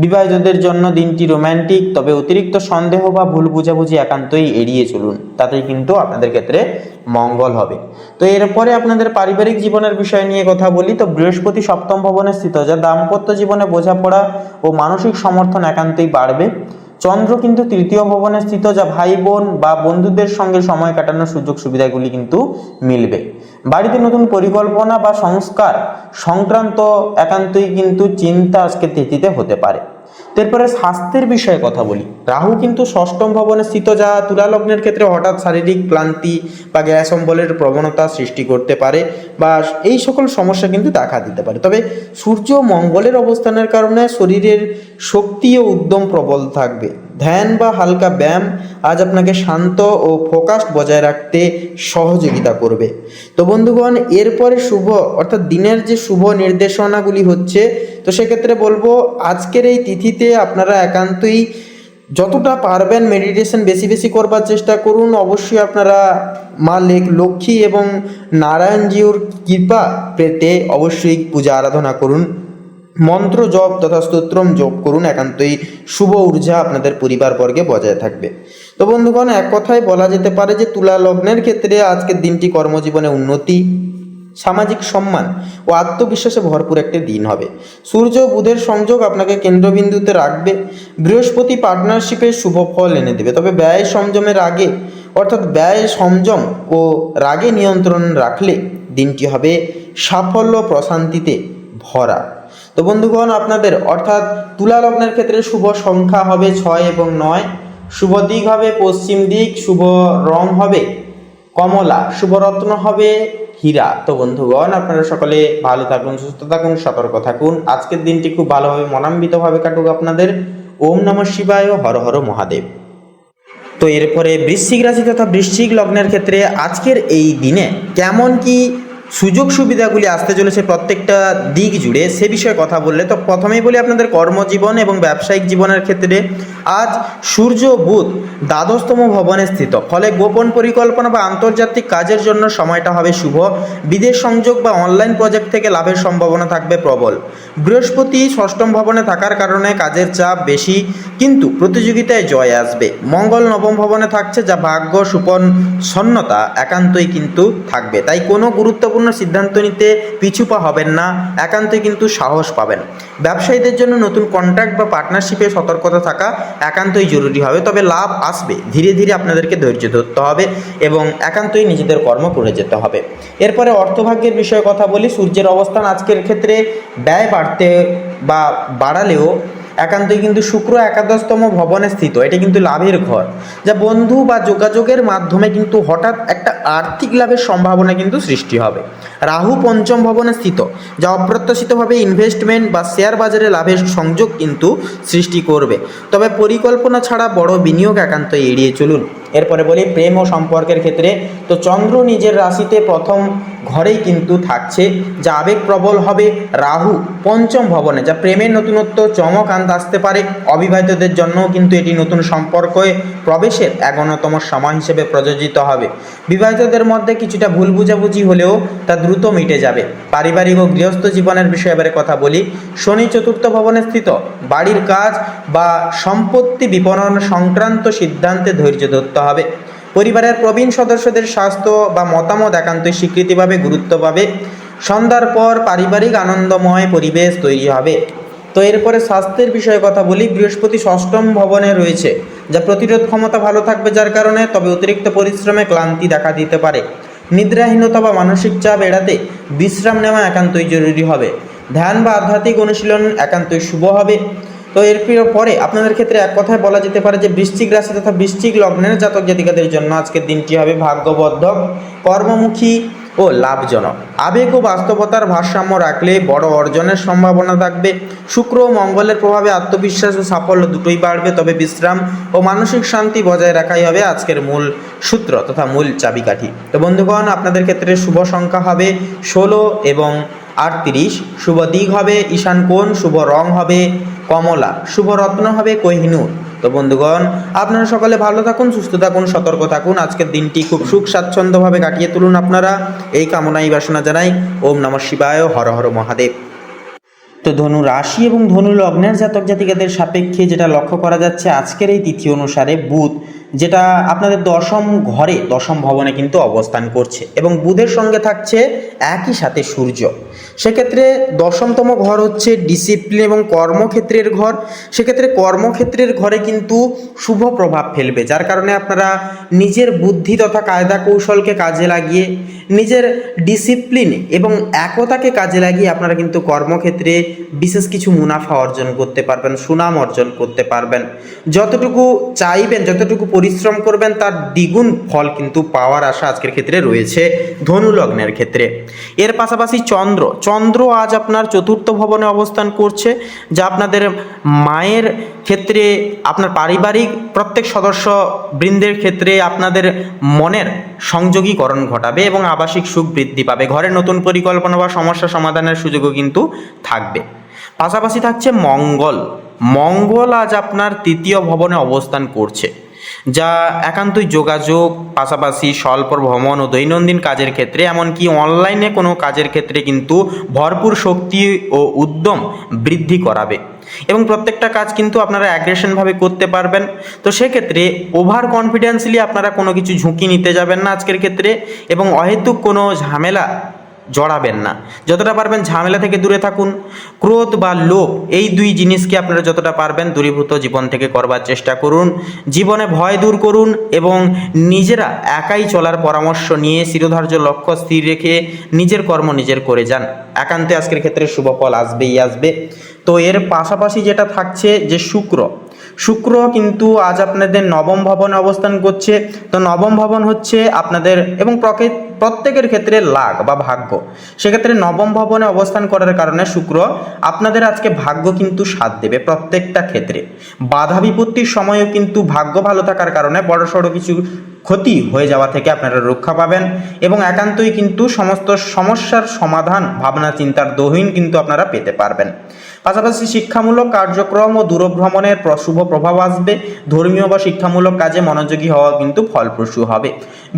বিবাহিতদের জন্য দিনটি রোম্যান্টিক, তবে অতিরিক্ত সন্দেহ বা ভুল বুঝাবুঝি একান্তই এড়িয়ে চলুন, তাতেই কিন্তু আপনাদের ক্ষেত্রে মঙ্গল হবে। তো এরপরে আপনাদের পারিবারিক জীবনের বিষয় নিয়ে কথা বলি, তো বৃহস্পতি সপ্তম ভবনে স্থিত, যা দাম্পত্য জীবনে বোঝাপড়া ও মানসিক সমর্থন একান্তই বাড়বে। চন্দ্র কিন্তু তৃতীয় ভবনে স্থিত, যা ভাই বোন বা বন্ধুদের সঙ্গে সময় কাটানোর সুযোগ সুবিধাগুলি কিন্তু মিলবে। বাড়িতে নতুন পরিকল্পনা বা সংস্কার সংক্রান্ত একান্তই কিন্তু চিন্তা আজকে তিথিতে হতে পারে। এরপরে স্বাস্থ্যের বিষয়ে কথা বলি। রাহু কিন্তু ষষ্ঠম ভবনে স্থিত, যা তুলা লগ্নের ক্ষেত্রে হঠাৎ শারীরিক ক্লান্তি বা গ্যাস অম্বলের প্রবণতা সৃষ্টি করতে পারে, বা এই সকল সমস্যা কিন্তু দেখা দিতে পারে। তবে সূর্য মঙ্গলের অবস্থানের কারণে শরীরের শক্তি ও উদ্যম প্রবল থাকবে। ধ্যান বা হালকা ব্যায়াম আজ আপনাকে শান্ত ও ফোকাসড বজায় রাখতে সহযোগিতা করবে। তো বন্ধুগণ, এরপরে শুভ অর্থাৎ দিনের যে শুভ নির্দেশনাগুলি হচ্ছে, তো সেক্ষেত্রে বলবো আজকের এই তিথিতে আপনারা একান্তই যতটা পারবেন মেডিটেশন বেশি বেশি করবার চেষ্টা করুন। অবশ্যই আপনারা মা লক্ষ্মী এবং নারায়ণজিউর কৃপা পেতে অবশ্যই পূজা আরাধনা করুন, মন্ত্র জপ তথা স্তোত্রম জপ করুন, একান্তই শুভ ঊর্জা আপনাদের পরিবারবর্গে বজায় থাকবে। তো বন্ধুগণ, এক কথায় বলা যেতে পারে যে তুলা লগ্নের ক্ষেত্রে আজকের দিনটি কর্মজীবনে উন্নতি, সামাজিক সম্মান ও আত্মবিশ্বাসে ভরপুর একটি দিন হবে। সূর্য বুধের সংযোগ আপনাকে কেন্দ্রবিন্দুতে রাখবে। বৃহস্পতি পার্টনারশিপে শুভ ফল এনে দেবে, তবে ব্যয় সংযমের আগে অর্থাৎ ব্যয় সংযম ও রাগে নিয়ন্ত্রণ রাখলে দিনটি হবে সাফল্য প্রশান্তিতে ভরা। তো বন্ধুগণ, আপনাদের অর্থাৎ তুলা লগ্নের ক্ষেত্রে শুভ সংখ্যা হবে 6 এবং 9, শুভ দিক হবে পশ্চিম দিক, শুভ রং হবে কমলা, শুভ রত্ন হবে হীরা। তো বন্ধুগণ, আপনারা সকলে ভালো থাকুন, সুস্থ থাকুন, সতর্ক থাকুন। আজকের দিনটি খুব ভালোভাবে মনান্বিতভাবে কাটুক আপনাদের। ওম নমঃ শিবায়, হর হর মহাদেব। তো এরপরে বৃশ্চিক রাশি তথা বৃশ্চিক লগ্নের ক্ষেত্রে আজকের এই দিনে কেমন কি সুযোগ সুবিধাগুলি আসতে চলেছে প্রত্যেকটা দিক জুড়ে, সে বিষয়ে কথা বললে, তো প্রথমেই বলি আপনাদের কর্মজীবন এবং ব্যবসায়িক জীবনের ক্ষেত্রে আজ সূর্য বুধ দ্বাদশতম ভবনে স্থিত, ফলে গোপন পরিকল্পনা বা আন্তর্জাতিক কাজের জন্য সময়টা হবে শুভ। বিদেশ সংযোগ বা অনলাইন প্রজেক্ট থেকে লাভের সম্ভাবনা থাকবে প্রবল। বৃহস্পতি ষষ্ঠম ভবনে থাকার কারণে কাজের চাপ বেশি, কিন্তু প্রতিযোগিতায় জয় আসবে। মঙ্গল নবম ভবনে থাকছে, যা ভাগ্য সুপন্নতা একান্তই কিন্তু থাকবে, তাই কোনো গুরুত্বপূর্ণ সিদ্ধান্ত নিতে পিছুপা হবেন না, একান্তই কিন্তু সাহস পাবেন। ব্যবসায়ীদের জন্য নতুন কন্ট্রাক্ট বা পার্টনারশিপে সতর্কতা থাকা একান্তই জরুরি হবে, তবে লাভ আসবে। ধীরে ধীরে আপনাদেরকে ধৈর্য ধরতে হবে এবং একান্তই নিজেদের কর্ম করে যেতে হবে। এরপরে অর্থভাগ্যের বিষয়ে কথা বলি। সূর্যের অবস্থান আজকের ক্ষেত্রে ব্যয় বাড়তে বা বাড়ালেও একান্তই কিন্তু শুক্র একাদশতম ভবনে স্থিত, এটা কিন্তু লাভের ঘর, যা বন্ধু বা যোগাযোগের মাধ্যমে কিন্তু হঠাৎ একটা আর্থিক লাভের সম্ভাবনা কিন্তু সৃষ্টি হবে। রাহু পঞ্চম ভবনে স্থিত, যা অপ্রত্যাশিতভাবে ইনভেস্টমেন্ট বা শেয়ার বাজারে লাভের সংযোগ কিন্তু সৃষ্টি করবে, তবে পরিকল্পনা ছাড়া বড় বিনিয়োগ একান্তই এড়িয়ে চলুন। এরপরে বলি প্রেম ও সম্পর্কের ক্ষেত্রে, তো চন্দ্র নিজের রাশিতে প্রথম ঘরেই কিন্তু থাকছে, যা আবেগ প্রবল হবে। রাহু পঞ্চম ভবনে, যা প্রেমের নতুনত্ব চমক আনতে আসতে পারে। অবিবাহিতদের জন্যও কিন্তু এটি নতুন সম্পর্কে প্রবেশের এক অন্যতম সময় হিসেবে প্রযোজিত হবে। বিবাহিতদের মধ্যে কিছুটা ভুল বুঝাবুঝি হলেও তা দ্রুত মিটে যাবে। পারিবারিক ও গৃহস্থ জীবনের বিষয়ে এবারে কথা বলি। শনি চতুর্থ ভবনে স্থিত, বাড়ির কাজ বা সম্পত্তি বিপণন সংক্রান্ত সিদ্ধান্তে ধৈর্য ধরতে হবে। পরিবারের প্রবীণ সদস্যদের স্বাস্থ্য বা মতামত একান্তই স্বীকৃতি পাবে, গুরুত্ব পাবে। সন্ধ্যার পর পারিবারিক আনন্দময় পরিবেশ তৈরি হবে। তো এরপরে স্বাস্থ্যের বিষয়ে কথা বলি। বৃহস্পতি ষষ্ঠম ভবনে রয়েছে, যা প্রতিরোধ ক্ষমতা ভালো থাকবে, যার কারণে তবে অতিরিক্ত পরিশ্রমে ক্লান্তি দেখা দিতে পারে। নিদ্রাহীনতা বা মানসিক চাপ এড়াতে বিশ্রাম নেওয়া একান্তই জরুরি হবে। ধ্যান বা আধ্যাত্মিক অনুশীলন একান্তই শুভ হবে। তো এর পরে আপনাদের ক্ষেত্রে এক কথায় বলা যেতে পারে যে বৃশ্চিক রাশি তথা বৃশ্চিক লগ্নের জাতক জাতিকাদের জন্য আজকের দিনটি হবে ভাগ্যবর্ধক, কর্মমুখী ও লাভজনক। আবেগ ও বাস্তবতার ভারসাম্য রাখলে বড় অর্জনের সম্ভাবনা থাকবে। শুক্র ও মঙ্গলের প্রভাবে আত্মবিশ্বাস ও সাফল্য দুটোই বাড়বে, তবে বিশ্রাম ও মানসিক শান্তি বজায় রাখাই হবে আজকের মূল সূত্র তথা মূল চাবিকাঠি। তো বন্ধুগণ, আপনাদের ক্ষেত্রে শুভ সংখ্যা হবে 16 এবং 38, শুভ দিক হবে ঈশান কোণ, শুভ রং হবে কমলা, শুভ রত্ন হবে কোহিনূর। তো বন্ধুগণ, আপনারা সকলে ভালো থাকুন, সুস্থ থাকুন, সতর্ক থাকুন। আজকের দিনটি খুব সুখ স্বাচ্ছন্দ্যভাবে কাটিয়ে তুলুন আপনারা, এই কামনাই বাসনা জানাই। ওম নমঃ শিবায়, হর হর মহাদেব। তো ধনু রাশি এবং ধনু লগ্নের জাতক জাতিকাদের সাপেক্ষে যেটা লক্ষ্য করা যাচ্ছে আজকের এই তিথি অনুসারে, বুধ যেটা আপনাদের দশম ঘরে, দশম ভবনে কিন্তু অবস্থান করছে এবং বুধের সঙ্গে থাকছে একই সাথে সূর্য। সেক্ষেত্রে দশমতম ঘর হচ্ছে ডিসিপ্লিন এবং কর্মক্ষেত্রের ঘর। সেক্ষেত্রে কর্মক্ষেত্রের ঘরে কিন্তু শুভ প্রভাব ফেলবে, যার কারণে আপনারা নিজের বুদ্ধি তথা কায়দা কৌশলকে কাজে লাগিয়ে, নিজের ডিসিপ্লিন এবং একতাকে কাজে লাগিয়ে আপনারা কিন্তু কর্মক্ষেত্রে বিশেষ কিছু মুনাফা অর্জন করতে পারবেন, সুনাম অর্জন করতে পারবেন। যতটুকু চাইবেন, যতটুকু পরিশ্রম করবেন তার দ্বিগুণ ফল কিন্তু পাওয়ার আশা আজকের ক্ষেত্রে রয়েছে ধনু লগ্নের ক্ষেত্রে। এর পাশাপাশি চন্দ্র আজ আপনার চতুর্থ ভবনে অবস্থান করছে, যা আপনাদের মায়ের ক্ষেত্রে, আপনার পারিবারিক প্রত্যেক সদস্য বৃন্দের ক্ষেত্রে আপনাদের মনের সংযোগীকরণ ঘটাবে এবং আবাসিক সুখ বৃদ্ধি পাবে। ঘরে নতুন পরিকল্পনা বা সমস্যা সমাধানের সুযোগও কিন্তু থাকবে। পাশাপাশি থাকছে মঙ্গল আজ আপনার তৃতীয় ভবনে অবস্থান করছে, যা একান্তই যোগাযোগ, পাশাপাশি স্বল্প ভ্রমণ ও দৈনন্দিন কাজের ক্ষেত্রে, এমনকি অনলাইনে কোনো কাজের ক্ষেত্রে কিন্তু ভরপুর শক্তি ও উদ্যম বৃদ্ধি করাবে এবং প্রত্যেকটা কাজ কিন্তু আপনারা অ্যাগ্রেশনভাবে করতে পারবেন। তো সেক্ষেত্রে ওভার কনফিডেন্সলি আপনারা কোনো কিছু ঝুঁকি নিতে যাবেন না আজকের ক্ষেত্রে, এবং অহেতুক কোনো ঝামেলা জড়াবেন না। যতটা পারবেন ঝামেলা থেকে দূরে থাকুন। ক্রোধ বা লোভ, এই দুই জিনিসকে আপনারা যতটা পারবেন দূরীভূত জীবন থেকে করবার চেষ্টা করুন। জীবনে ভয় দূর করুন এবং নিজেরা একাই চলার পরামর্শ নিয়ে শিরোধার্য লক্ষ্য স্থির রেখে নিজের কর্ম নিজের করে যান। একান্তে আজকের ক্ষেত্রে শুভ ফল আসবেই আসবে। তো এর পাশাপাশি যেটা থাকছে যে শুক্র কিন্তু আজ আপনাদের নবম ভবনে অবস্থান করছে। তো নবম ভবন হচ্ছে আপনাদের এবং প্রত্যেকের ক্ষেত্রে লাক বা ভাগ্য। সেক্ষেত্রে নবম ভবনে অবস্থান করার কারণে শুক্র আপনাদের আজকে ভাগ্য কিন্তু সাথ দেবে প্রত্যেকটা ক্ষেত্রে। বাধা বিপত্তির সময়ও কিন্তু ভাগ্য ভালো থাকার কারণে বড়সড় কিছু ক্ষতি হয়ে যাওয়া থেকে আপনারা রক্ষা পাবেন এবং একান্তই কিন্তু সমস্ত সমস্যার সমাধান ভাবনা চিন্তার দহিন কিন্তু আপনারা পেতে পারবেন। পাশাপাশি শিক্ষামূলক কার্যক্রম ও দূরভ্রমণের শুভ প্রভাব আসবে। ধর্মীয় বা শিক্ষামূলক কাজে মনোযোগী হওয়া কিন্তু ফলপ্রসূ হবে।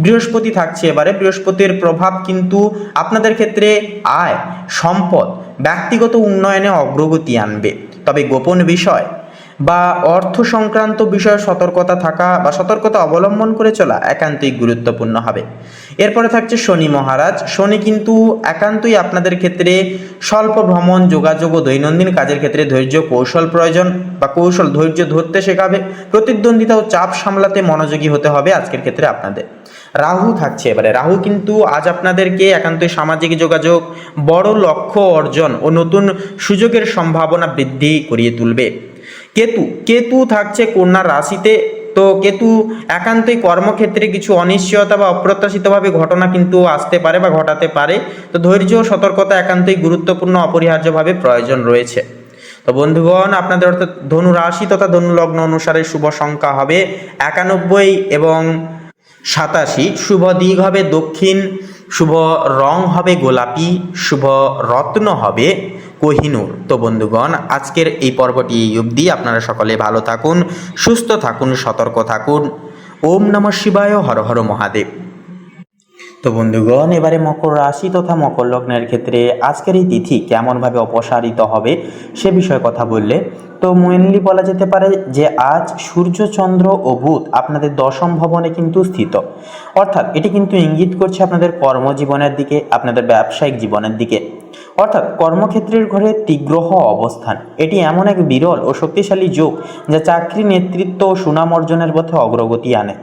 বৃহস্পতি থাকছে এবারে, বৃহস্পতির প্রভাব কিন্তু আপনাদের ক্ষেত্রে আয়, সম্পদ, ব্যক্তিগত উন্নয়নে অগ্রগতি আনবে। তবে গোপন বিষয় বা অর্থ সংক্রান্ত বিষয়ে সতর্কতা থাকা বা সতর্কতা অবলম্বন করে চলা একান্তই গুরুত্বপূর্ণ হবে। এরপরে থাকছে শনি মহারাজ। শনি কিন্তু একান্তই আপনাদের ক্ষেত্রে স্বল্প ভ্রমণ, যোগাযোগ ও দৈনন্দিন কাজের ক্ষেত্রে ধৈর্য কৌশল প্রয়োজন বা ধৈর্য ধরতে শেখাবে। প্রতিদ্বন্দ্বিতা ও চাপ সামলাতে মনোযোগী হতে হবে আজকের ক্ষেত্রে আপনাদের। রাহু থাকছে এবারে। রাহু কিন্তু আজ আপনাদেরকে একান্তই সামাজিক যোগাযোগ, বড় লক্ষ্য অর্জন ও নতুন সুযোগের সম্ভাবনা বৃদ্ধি করিয়ে তুলবে। কেতু থাকছে কন্যা রাশিতে। তো কেতু একান্তই কর্মক্ষেত্রে কিছু অনিশ্চয়তা বা অপ্রত্যাশিতভাবে ঘটনা কিন্তু আসতে পারে বা ঘটাতে পারে। তো ধৈর্য ও সতর্কতা একান্তই গুরুত্বপূর্ণ, অপরিহার্যভাবে প্রয়োজন রয়েছে। তো বন্ধুগণ, আপনাদের অর্থাৎ ধনু রাশি তথা ধনু লগ্ন অনুসারে শুভ সংখ্যা হবে 91 এবং 87, শুভ দিক হবে দক্ষিণ, শুভ রং হবে গোলাপি, শুভ রত্ন হবে কোহিনূর। তো বন্ধুগণ, আজকের এই পর্বটি এই অবধি। আপনারা সকলে ভালো থাকুন, সুস্থ থাকুন, সতর্ক থাকুন। ওম নমঃ শিবায়, হর হর মহাদেব। তো বন্ধুগণ, এবারে মকর রাশি তথা মকর লগ্নের ক্ষেত্রে আজকের এই তিথি কেমনভাবে অপসারিত হবে সে বিষয়ে কথা বললে তো মেনলি বলা যেতে পারে যে আজ সূর্য, চন্দ্র ও বুধ আপনাদের দশম ভবনে কিন্তু স্থিত। অর্থাৎ এটি কিন্তু ইঙ্গিত করছে আপনাদের কর্মজীবনের দিকে, আপনাদের ব্যবসায়িক জীবনের দিকে। অর্থাৎ কর্মক্ষেত্রের ঘরে তীগ্রহ অবস্থান, এটি এমন এক বিরল ও শক্তিশালী যোগ যা চাকরি, নেতৃত্ব ও সুনাম অর্জনের পথে অগ্রগতি আনে।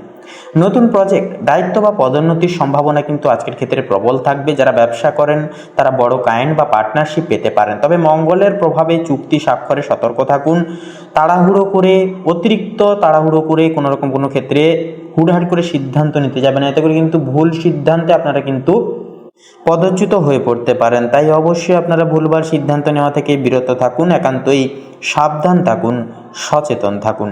নতুন প্রজেক্ট, দায়িত্ব বা পদোন্নতির সম্ভাবনা কিন্তু আজকের ক্ষেত্রে প্রবল থাকবে। যারা ব্যবসা করেন তারা বড় ক্লায়েন্ট বা পার্টনারশিপ পেতে পারেন। তবে মঙ্গলের প্রভাবে চুক্তি স্বাক্ষরে সতর্ক থাকুন। অতিরিক্ত তাড়াহুড়ো করে কোনো ক্ষেত্রে হুড়হাড় করে সিদ্ধান্ত নিতে যাবেন, এতে করে কিন্তু ভুল সিদ্ধান্তে আপনারা কিন্তু পদচ্যুত হয়ে পড়তে পারেন। তাই অবশ্যই আপনারা ভুলভাল সিদ্ধান্ত নেওয়া থেকে বিরত থাকুন, একান্তই সাবধান থাকুন, সচেতন থাকুন।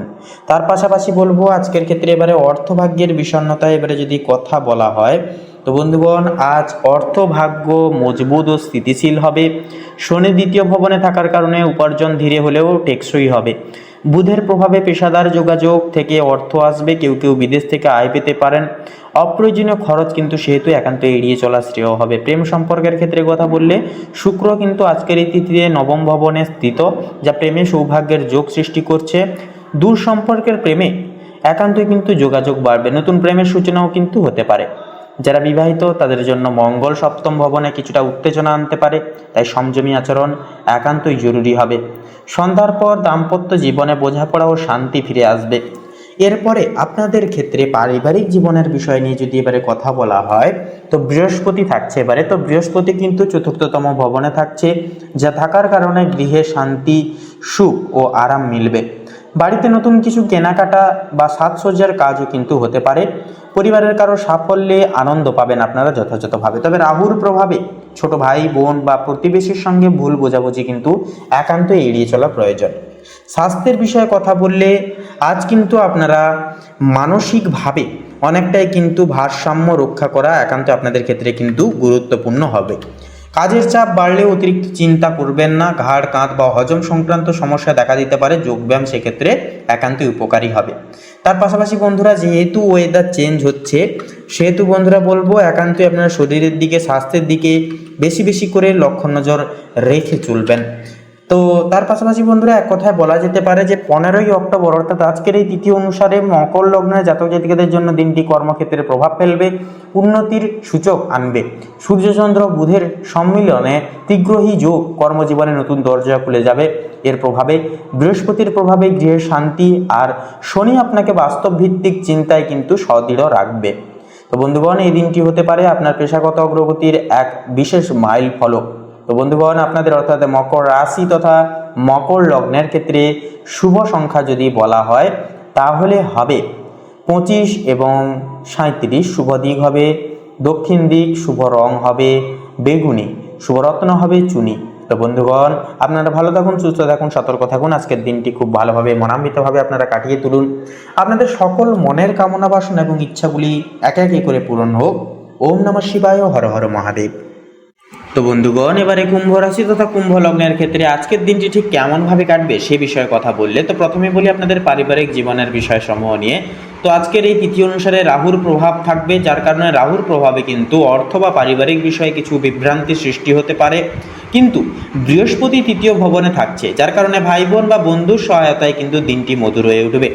তার পাশাপাশি বলবো আজকের ক্ষেত্রে এবারে অর্থভাগ্যের বিষণ্ণতা এবারে যদি কথা বলা হয়, তো বন্ধুগণ আজ অর্থভাগ্য মজবুত ও স্থিতিশীল হবে। শনি দ্বিতীয় ভবনে থাকার কারণে উপার্জন ধীরে হলেও টেকসই হবে। বুধের প্রভাবে পেশাদার যোগাযোগ থেকে অর্থ আসবে, কেউ বিদেশ থেকে আয় পেতে পারেন। অপ্রয়োজনীয় খরচ কিন্তু সেহেতু একান্ত এড়িয়ে চলা শ্রেয় হবে। প্রেম সম্পর্কের ক্ষেত্রে কথা বললে শুক্র কিন্তু আজকের এই তিথিতে নবম ভবনে স্থিত, যা প্রেমে সৌভাগ্যের যোগ সৃষ্টি করছে। দূর সম্পর্কের প্রেমে একান্তই কিন্তু যোগাযোগ বাড়বে, নতুন প্রেমের সূচনাও কিন্তু হতে পারে। যারা বিবাহিত তাদের জন্য মঙ্গল সপ্তম ভবনে কিছুটা উত্তেজনা আনতে পারে, তাই সংযমী আচরণ একান্তই জরুরি হবে। সন্ধ্যার পর দাম্পত্য জীবনে বোঝাপড়া ও শান্তি ফিরে আসবে। এরপরে আপনাদের ক্ষেত্রে পারিবারিক জীবনের বিষয় নিয়ে যদি এবারে কথা বলা হয়, তো বৃহস্পতি থাকছে এবারে। তো বৃহস্পতি কিন্তু চতুর্থতম ভবনে থাকছে, যা থাকার কারণে গৃহে শান্তি, সুখ ও আরাম মিলবে। বাড়িতে নতুন কিছু কেনাকাটা বা সাজসজ্জার কাজও কিন্তু হতে পারে। পরিবারের কারো সাফল্যে আনন্দ পাবেন আপনারা যথাযথভাবে। তবে রাহুর প্রভাবে ছোট ভাই বোন বা প্রতিবেশীর সঙ্গে ভুল বোঝাবুঝি কিন্তু একান্ত এড়িয়ে চলা প্রয়োজন। স্বাস্থ্যের বিষয়ে কথা বললে আজ কিন্তু আপনারা মানসিকভাবে অনেকটাই কিন্তু ভারসাম্য রক্ষা করা একান্ত আপনাদের ক্ষেত্রে কিন্তু গুরুত্বপূর্ণ হবে। কাজের চাপ বাড়লে অতিরিক্ত চিন্তা করবেন না। ঘাড়, কাঁধ বা হজম সংক্রান্ত সমস্যা দেখা দিতে পারে, যোগব্যায়াম সেক্ষেত্রে একান্তই উপকারী হবে। তার পাশাপাশি বন্ধুরা যেহেতু ওয়েদার চেঞ্জ হচ্ছে, সেহেতু বন্ধুরা বলবো একান্তই আপনারা শরীরের দিকে, স্বাস্থ্যের দিকে বেশি করে লক্ষ্য নজর রেখে চলবেন। তো তার পাশাপাশি বন্ধুরা এক কথায় বলা যেতে পারে যে 15ই অক্টোবর অর্থাৎ আজকের এই তিথি অনুসারে মকর লগ্নের জাতক জাতিকাদের জন্য দিনটি কর্মক্ষেত্রে প্রভাব ফেলবে, উন্নতির সূচক আনবে। সূর্যচন্দ্র বুধের সম্মিলনে তীগ্রহী যোগ কর্মজীবনে নতুন দরজা খুলে যাবে। এর প্রভাবে বৃহস্পতির প্রভাবে গৃহের শান্তি, আর শনি আপনাকে বাস্তব ভিত্তিক চিন্তায় কিন্তু সদৃঢ় রাখবে। তো বন্ধুগণ এই দিনটি হতে পারে আপনার পেশাগত অগ্রগতির এক বিশেষ মাইল ফলক। তো বন্ধুগণ আপনাদের অর্থাৎ মকর রাশি তথা মকর লগ্নের ক্ষেত্রে শুভ সংখ্যা যদি বলা হয় তাহলে হবে 25 এবং 37। শুভ দিক হবে দক্ষিণ দিক, শুভ রং হবে বেগুনি, শুভ রত্ন হবে চুনি। তো বন্ধুগণ আপনারা ভালো থাকুন, সুস্থ থাকুন, সতর্ক থাকুন। আজকের দিনটি খুব ভালোভাবে মনান্বিতভাবে আপনারা কাটিয়ে তুলুন। আপনাদের সকল মনের কামনা বাসনা এবং ইচ্ছাগুলি একে একে করে পূরণ হোক। ওম নমঃ শিবায়, হর হর মহাদেব। তো বন্ধুগণ এবারে কুম্ভ রাশি তথা কুম্ভ লগ্নের ক্ষেত্রে আজকের দিনটি ঠিক কেমনভাবে কাটবে সে বিষয়ে কথা বললে, তো প্রথমে বলি আপনাদের পারিবারিক জীবনের বিষয় সমূহ নিয়ে। তো আজকের এই তিথি অনুসারে রাহুর প্রভাব থাকবে, যার কারণে রাহুর প্রভাবে কিন্তু অর্থ বা পারিবারিক বিষয়ে কিছু বিভ্রান্তি সৃষ্টি হতে পারে। কিন্তু বৃহস্পতি তৃতীয় ভবনে থাকছে, যার কারণে ভাই বোন বা বন্ধুর সহায়তায় কিন্তু দিনটি মধুর হয়ে উঠবে।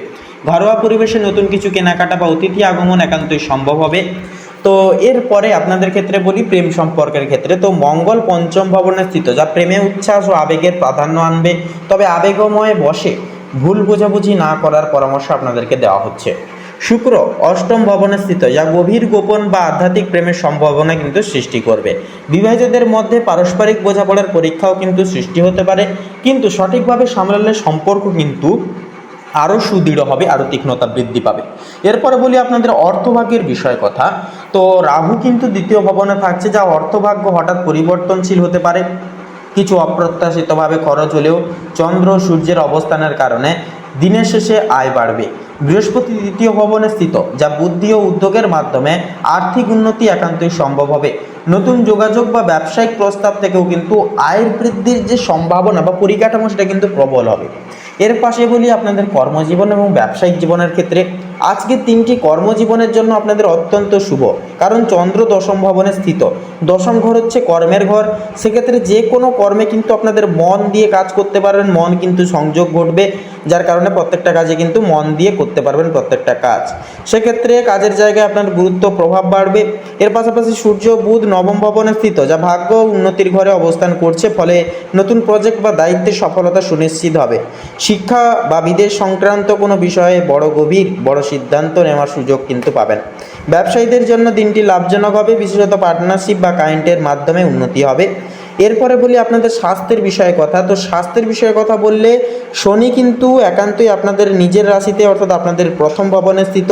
ঘরোয়া পরিবেশে নতুন কিছু কেনাকাটা বা অতিথি আগমন একান্তই সম্ভব হবে। তো এরপরে আপনাদের ক্ষেত্রে বলি প্রেম সম্পর্কের ক্ষেত্রে, তো মঙ্গল পঞ্চম ভবনে স্থিত, যা প্রেমে উচ্ছ্বাস ও আবেগের প্রাধান্য আনবে। তবে আবেগময় বসে ভুল বোঝাবুঝি না করার পরামর্শ আপনাদেরকে দেওয়া হচ্ছে। শুক্র অষ্টম ভবনে স্থিত, যা গভীর গোপন বা আধ্যাত্মিক প্রেমের সম্ভাবনা কিন্তু সৃষ্টি করবে। বিবাহিতদের মধ্যে পারস্পরিক বোঝাপড়ার পরীক্ষাও কিন্তু সৃষ্টি হতে পারে, কিন্তু সঠিকভাবে সামলালে সম্পর্ক কিন্তু আরও সুদৃঢ় হবে, আরও তীক্ষ্ণতা বৃদ্ধি পাবে। এরপরে বলি আপনাদের অর্থভাগ্যের বিষয় কথা। তো রাহু কিন্তু দ্বিতীয় ভবনে থাকছে, যা অর্থভাগ্য হঠাৎ পরিবর্তনশীল হতে পারে। কিছু অপ্রত্যাশিতভাবে খরচ হলেও চন্দ্র সূর্যের অবস্থানের কারণে দিনের শেষে আয় বাড়বে। বৃহস্পতি দ্বিতীয় ভবনে স্থিত, যা বুদ্ধি ও উদ্যোগের মাধ্যমে আর্থিক উন্নতি একান্তই সম্ভব হবে। নতুন যোগাযোগ বা ব্যবসায়িক প্রস্তাব থেকেও কিন্তু আয়ের বৃদ্ধির যে সম্ভাবনা বা পরিকাঠামো সেটা কিন্তু প্রবল হবে। এর পাশে বলি আপনাদের কর্মজীবন এবং ব্যবসায়িক জীবনের ক্ষেত্রে আজকের দিনটি কর্মজীবনের জন্য আপনাদের অত্যন্ত শুভ, কারণ চন্দ্র দশম ভবনে স্থিত। দশম ঘর হচ্ছে কর্মের ঘর, সেক্ষেত্রে যে কোনো কর্মে কিন্তু আপনাদের মন দিয়ে কাজ করতে পারবেন, মন কিন্তু সংযোগ ঘটবে, যার কারণে প্রত্যেকটা কাজে কিন্তু মন দিয়ে করতে পারবেন প্রত্যেকটা কাজ। সেক্ষেত্রে কাজের জায়গায় আপনার গুরুত্ব প্রভাব বাড়বে। এর পাশাপাশি সূর্য বুধ নবম ভবনে স্থিত, যা ভাগ্য উন্নতির ঘরে অবস্থান করছে, ফলে নতুন প্রজেক্ট বা দায়িত্বের সফলতা সুনিশ্চিত হবে। শিক্ষা বা বিদেশ সংক্রান্ত কোনো বিষয়ে বড় সিদ্ধান্ত নেওয়ার সুযোগ কিন্তু পাবেন। ব্যবসায়ীদের জন্য দিনটি লাভজনক হবে, বিশেষত পার্টনারশিপ বা ক্লায়েন্টের মাধ্যমে উন্নতি হবে। এরপরে বলি আপনাদের স্বাস্থ্যের বিষয়ে কথা। তো স্বাস্থ্যের বিষয়ে কথা বললে শনি কিন্তু একান্তই আপনাদের নিজের রাশিতে অর্থাৎ আপনাদের প্রথম ভবনে স্থিত।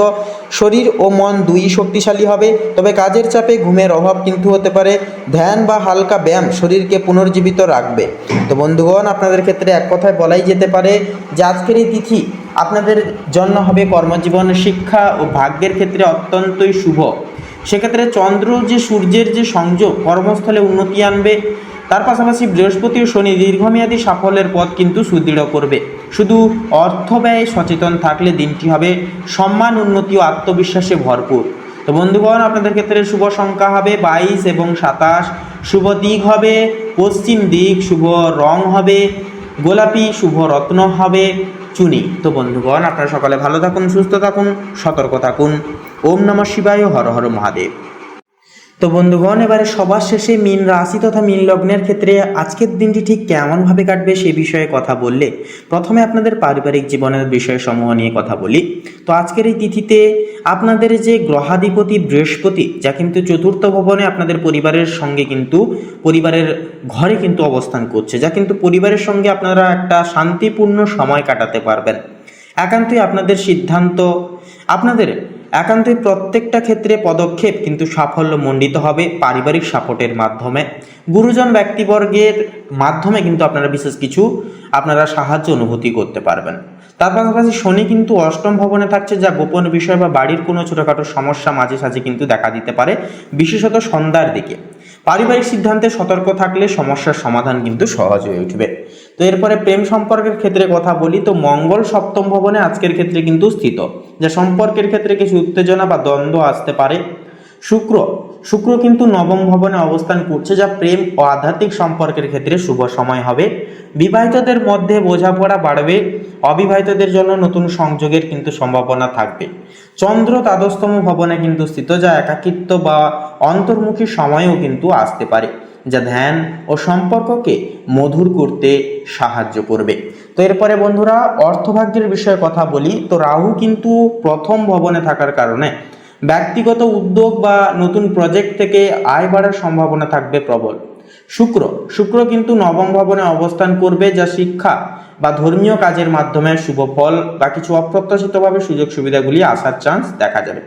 শরীর ও মন দুই শক্তিশালী হবে, তবে কাজের চাপে ঘুমের অভাব কিন্তু হতে পারে। ধ্যান বা হালকা ব্যায়াম শরীরকে পুনর্জীবিত রাখবে। তো বন্ধুগণ, আপনাদের ক্ষেত্রে এক কথায় বলাই যেতে পারে যে আজকের এই তিথি আপনাদের জন্য হবে কর্মজীবন, শিক্ষা ও ভাগ্যের ক্ষেত্রে অত্যন্তই শুভ। সেক্ষেত্রে চন্দ্র যে সূর্যের যে সংযোগ কর্মস্থলে উন্নতি আনবে, তার পাশাপাশি বৃহস্পতি ও শনি দীর্ঘমেয়াদী সাফল্যের পথ কিন্তু সুদৃঢ় করবে। শুধু অর্থ ব্যয়ে সচেতন থাকলে দিনটি হবে সম্মান, উন্নতি ও আত্মবিশ্বাসে ভরপুর। তো বন্ধুগণ, আপনাদের ক্ষেত্রে শুভ সংখ্যা হবে 22 এবং 27। শুভ দিক হবে পশ্চিম দিক, শুভ রং হবে গোলাপি, শুভ রত্ন হবে চুনি। তো বন্ধুগণ, আপনারা সকালে ভালো থাকুন, সুস্থ থাকুন, সতর্ক থাকুন। ওম নমঃ শিবায়, হর হর মহাদেব। তো বন্ধুগণ, এবারে সবার শেষে মীন রাশি তথা মীন লগ্নের ক্ষেত্রে আজকের দিনটি ঠিক কেমনভাবে কাটবে সে বিষয়ে কথা বললে প্রথমে আপনাদের পারিবারিক জীবনের বিষয়সমূহ নিয়ে কথা বলি। তো আজকের এই তিথিতে আপনাদের যে গ্রহাধিপতি বৃহস্পতি, যা কিন্তু চতুর্থ ভবনে আপনাদের পরিবারের সঙ্গে কিন্তু পরিবারের ঘরে কিন্তু অবস্থান করছে, যা কিন্তু পরিবারের সঙ্গে আপনারা একটা শান্তিপূর্ণ সময় কাটাতে পারবেন। একান্তই আপনাদের সিদ্ধান্ত, আপনাদের একান্তই প্রত্যেকটা ক্ষেত্রে পদক্ষেপ কিন্তু সাফল্যমণ্ডিত হবে পারিবারিক সাপোর্টের মাধ্যমে। গুরুজন ব্যক্তিবর্গের মাধ্যমে কিন্তু আপনারা বিশেষ কিছু আপনারা সাহায্য অনুভূতি করতে পারবেন। তার পাশাপাশি শনি কিন্তু অষ্টম ভবনে থাকছে, যা গোপন বিষয় বা বাড়ির কোনো ছোটোখাটো সমস্যা মাঝে সাঝে কিন্তু দেখা দিতে পারে, বিশেষত সন্ধ্যার দিকে। পারিবারিক সিদ্ধান্তে সতর্ক থাকলে সমস্যার সমাধান কিন্তু সহজ হয়ে উঠবে। তো এরপরে প্রেম সম্পর্কের ক্ষেত্রে কথা বলি। তো মঙ্গল সপ্তম ভবনে আজকের ক্ষেত্রে কিন্তু স্থিত, যা সম্পর্কের ক্ষেত্রে কিছু উত্তেজনা বা দ্বন্দ্ব আসতে পারে। শুক্র কিন্তু নবম ভবনে অবস্থান করছে, যা প্রেম ও আধ্যাত্মিক সম্পর্কের ক্ষেত্রে শুভ সময় হবে। বিবাহিতদের মধ্যে বোঝাপড়া বাড়বে, অবিবাহিতদের জন্য নতুন সংযোগের কিন্তু সম্ভাবনা থাকবে। চন্দ্র দ্বাদশতম ভবনে কিন্তু স্থিত, যা একাকিত্ব বা অন্তর্মুখী সময়ও কিন্তু আসতে পারে, যা ধ্যান ও সম্পর্ককে মধুর করতে সাহায্য করবে। তো এরপরে বন্ধুরা অর্থভাগ্যের বিষয়ে কথা বলি। তো রাহু কিন্তু প্রথম ভবনে থাকার কারণে ব্যক্তিগত উদ্যোগ বা নতুন প্রজেক্ট থেকে আয় বাড়ার সম্ভাবনা থাকবে প্রবল। শুক্র কিন্তু নবম ভবনে অবস্থান করবে, যা শিক্ষা বা ধর্মীয় কাজের মাধ্যমে শুভ ফল বা কিছু অপ্রত্যাশিতভাবে সুযোগ সুবিধাগুলি আসার চান্স দেখা যাবে।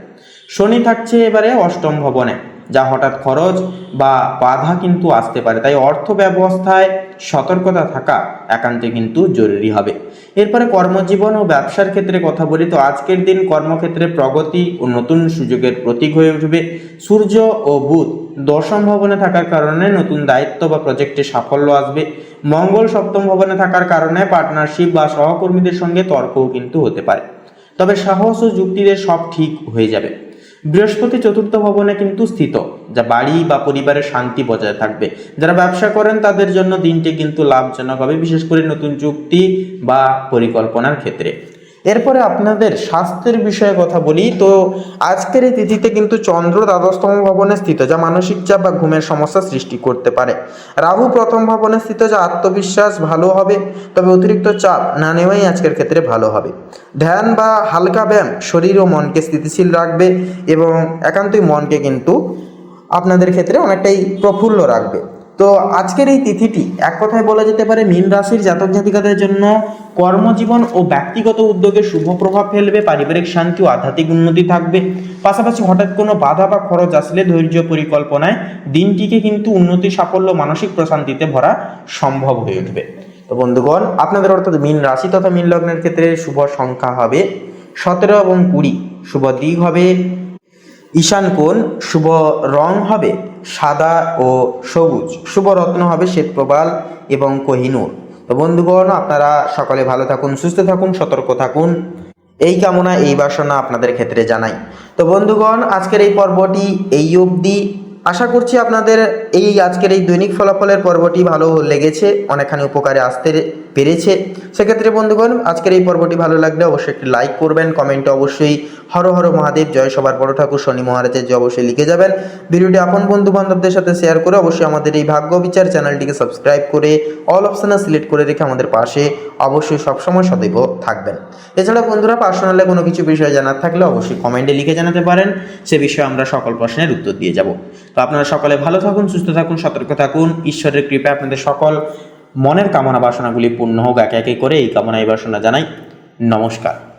শনি থাকছে এবারে অষ্টম ভবনে, যা হঠাৎ খরচ বা বাধা কিন্তু আসতে পারে, তাই অর্থ ব্যবস্থায় সতর্কতা থাকা একান্তে কিন্তু জরুরি হবে। এরপরে কর্মজীবন ও ব্যবসার ক্ষেত্রে কথা বলি। তো আজকের দিন কর্মক্ষেত্রে প্রগতি ও নতুন সুযোগের প্রতীক হয়ে উঠবে। সূর্য ও বুধ দশম ভবনে থাকার কারণে নতুন দায়িত্ব বা প্রজেক্টে সাফল্য আসবে। মঙ্গল সপ্তম ভবনে থাকার কারণে পার্টনারশিপ বা সহকর্মীদের সঙ্গে তর্কও কিন্তু হতে পারে, তবে সাহস ও যুক্তিতে সব ঠিক হয়ে যাবে। বৃহস্পতি চতুর্থ ভবনে কিন্তু স্থিত, যা বাড়ি বা পরিবারের শান্তি বজায় থাকবে। যারা ব্যবসা করেন তাদের জন্য দিনটি কিন্তু লাভজনক হবে, বিশেষ করে নতুন চুক্তি বা পরিকল্পনার ক্ষেত্রে। এরপরে আপনাদের স্বাস্থ্যের বিষয়ে কথা বলি। তো আজকের এই তিথিতে কিন্তু চন্দ্র দ্বাদশতম ভবনে স্থিত, যা মানসিক চাপ বা ঘুমের সমস্যা সৃষ্টি করতে পারে। রাহু প্রথম ভবনে স্থিত, যা আত্মবিশ্বাস ভালো হবে, তবে অতিরিক্ত চাপ না নেওয়াই আজকের ক্ষেত্রে ভালো হবে। ধ্যান বা হালকা ব্যায়াম শরীর ও মনকে স্থিতিশীল রাখবে এবং একান্তই মনকে কিন্তু আপনাদের ক্ষেত্রে অনেকটাই প্রফুল্ল রাখবে। তো আজকের এই তিথিটি এক কথায় বলা যেতে পারে মীন রাশির জাতক জাতিকাদের জন্য কর্মজীবন ও ব্যক্তিগত উদ্যোগে শুভ প্রভাব ফেলবে, পারিবারিক শান্তি ও আধ্যাত্মিক উন্নতি থাকবে। পাশাপাশি হঠাৎ কোনো বাধা বা খরচ আসলে ধৈর্য পরিকল্পনায় দিনটিকে কিন্তু উন্নতি, সাফল্য, মানসিক প্রশান্তিতে ভরা সম্ভব হয়ে উঠবে। তো বন্ধুগণ, আপনাদের অর্থাৎ মীন রাশি তথা মীন লগ্নের ক্ষেত্রে শুভ সংখ্যা হবে 17 এবং 20। শুভ দিক হবে ঈশান কোণ, শুভ রং হবে সাদা ও সবুজ, শুভ রত্ন হবে শ্বেতপ্রবাল এবং কোহিনূর। তো বন্ধুগণ, আপনারা সকলে ভালো থাকুন, সুস্থ থাকুন, সতর্ক থাকুন, এই কামনা এই বাসনা আপনাদের ক্ষেত্রে জানাই। তো বন্ধুগণ, আজকের এই পর্বটি এই অবধি। আশা করছি আপনাদের এই আজকের এই দৈনিক ফলাফলের পর্বটি ভালো লেগেছে, অনেকখানি উপকারে আসতে পেরেছে। সেক্ষেত্রে বন্ধুগণ, আজকের এই পর্বটি ভালো লাগলে অবশ্যই একটি লাইক করবেন, কমেন্টে অবশ্যই হর হর মহাদেব জয় সবার বড় ঠাকুর শনি মহারাজের জয় অবশ্যই লিখে যাবেন। ভিডিওটি আপন বন্ধু বান্ধবদের সাথে শেয়ার করে অবশ্যই আমাদের এই ভাগ্য বিচার চ্যানেলটিকে সাবস্ক্রাইব করে অল অপশানে সিলেক্ট করে রেখে আমাদের পাশে অবশ্যই সবসময় সদৈব থাকবেন। এছাড়া বন্ধুরা, পার্সোনালে কোনো কিছু বিষয় জানার থাকলে অবশ্যই কমেন্টে লিখে জানাতে পারেন, সে বিষয়ে আমরা সকল প্রশ্নের উত্তর দিয়ে যাব। তো আপনারা সকলে ভালো থাকুন, সুস্থ থাকুন, সতর্ক থাকুন। ঈশ্বরের কৃপায় আপনাদের সকল মনের কামনা বাসনাগুলি পূর্ণ হোক একে একে করে, এই কামনা এই বাসনা জানাই। নমস্কার।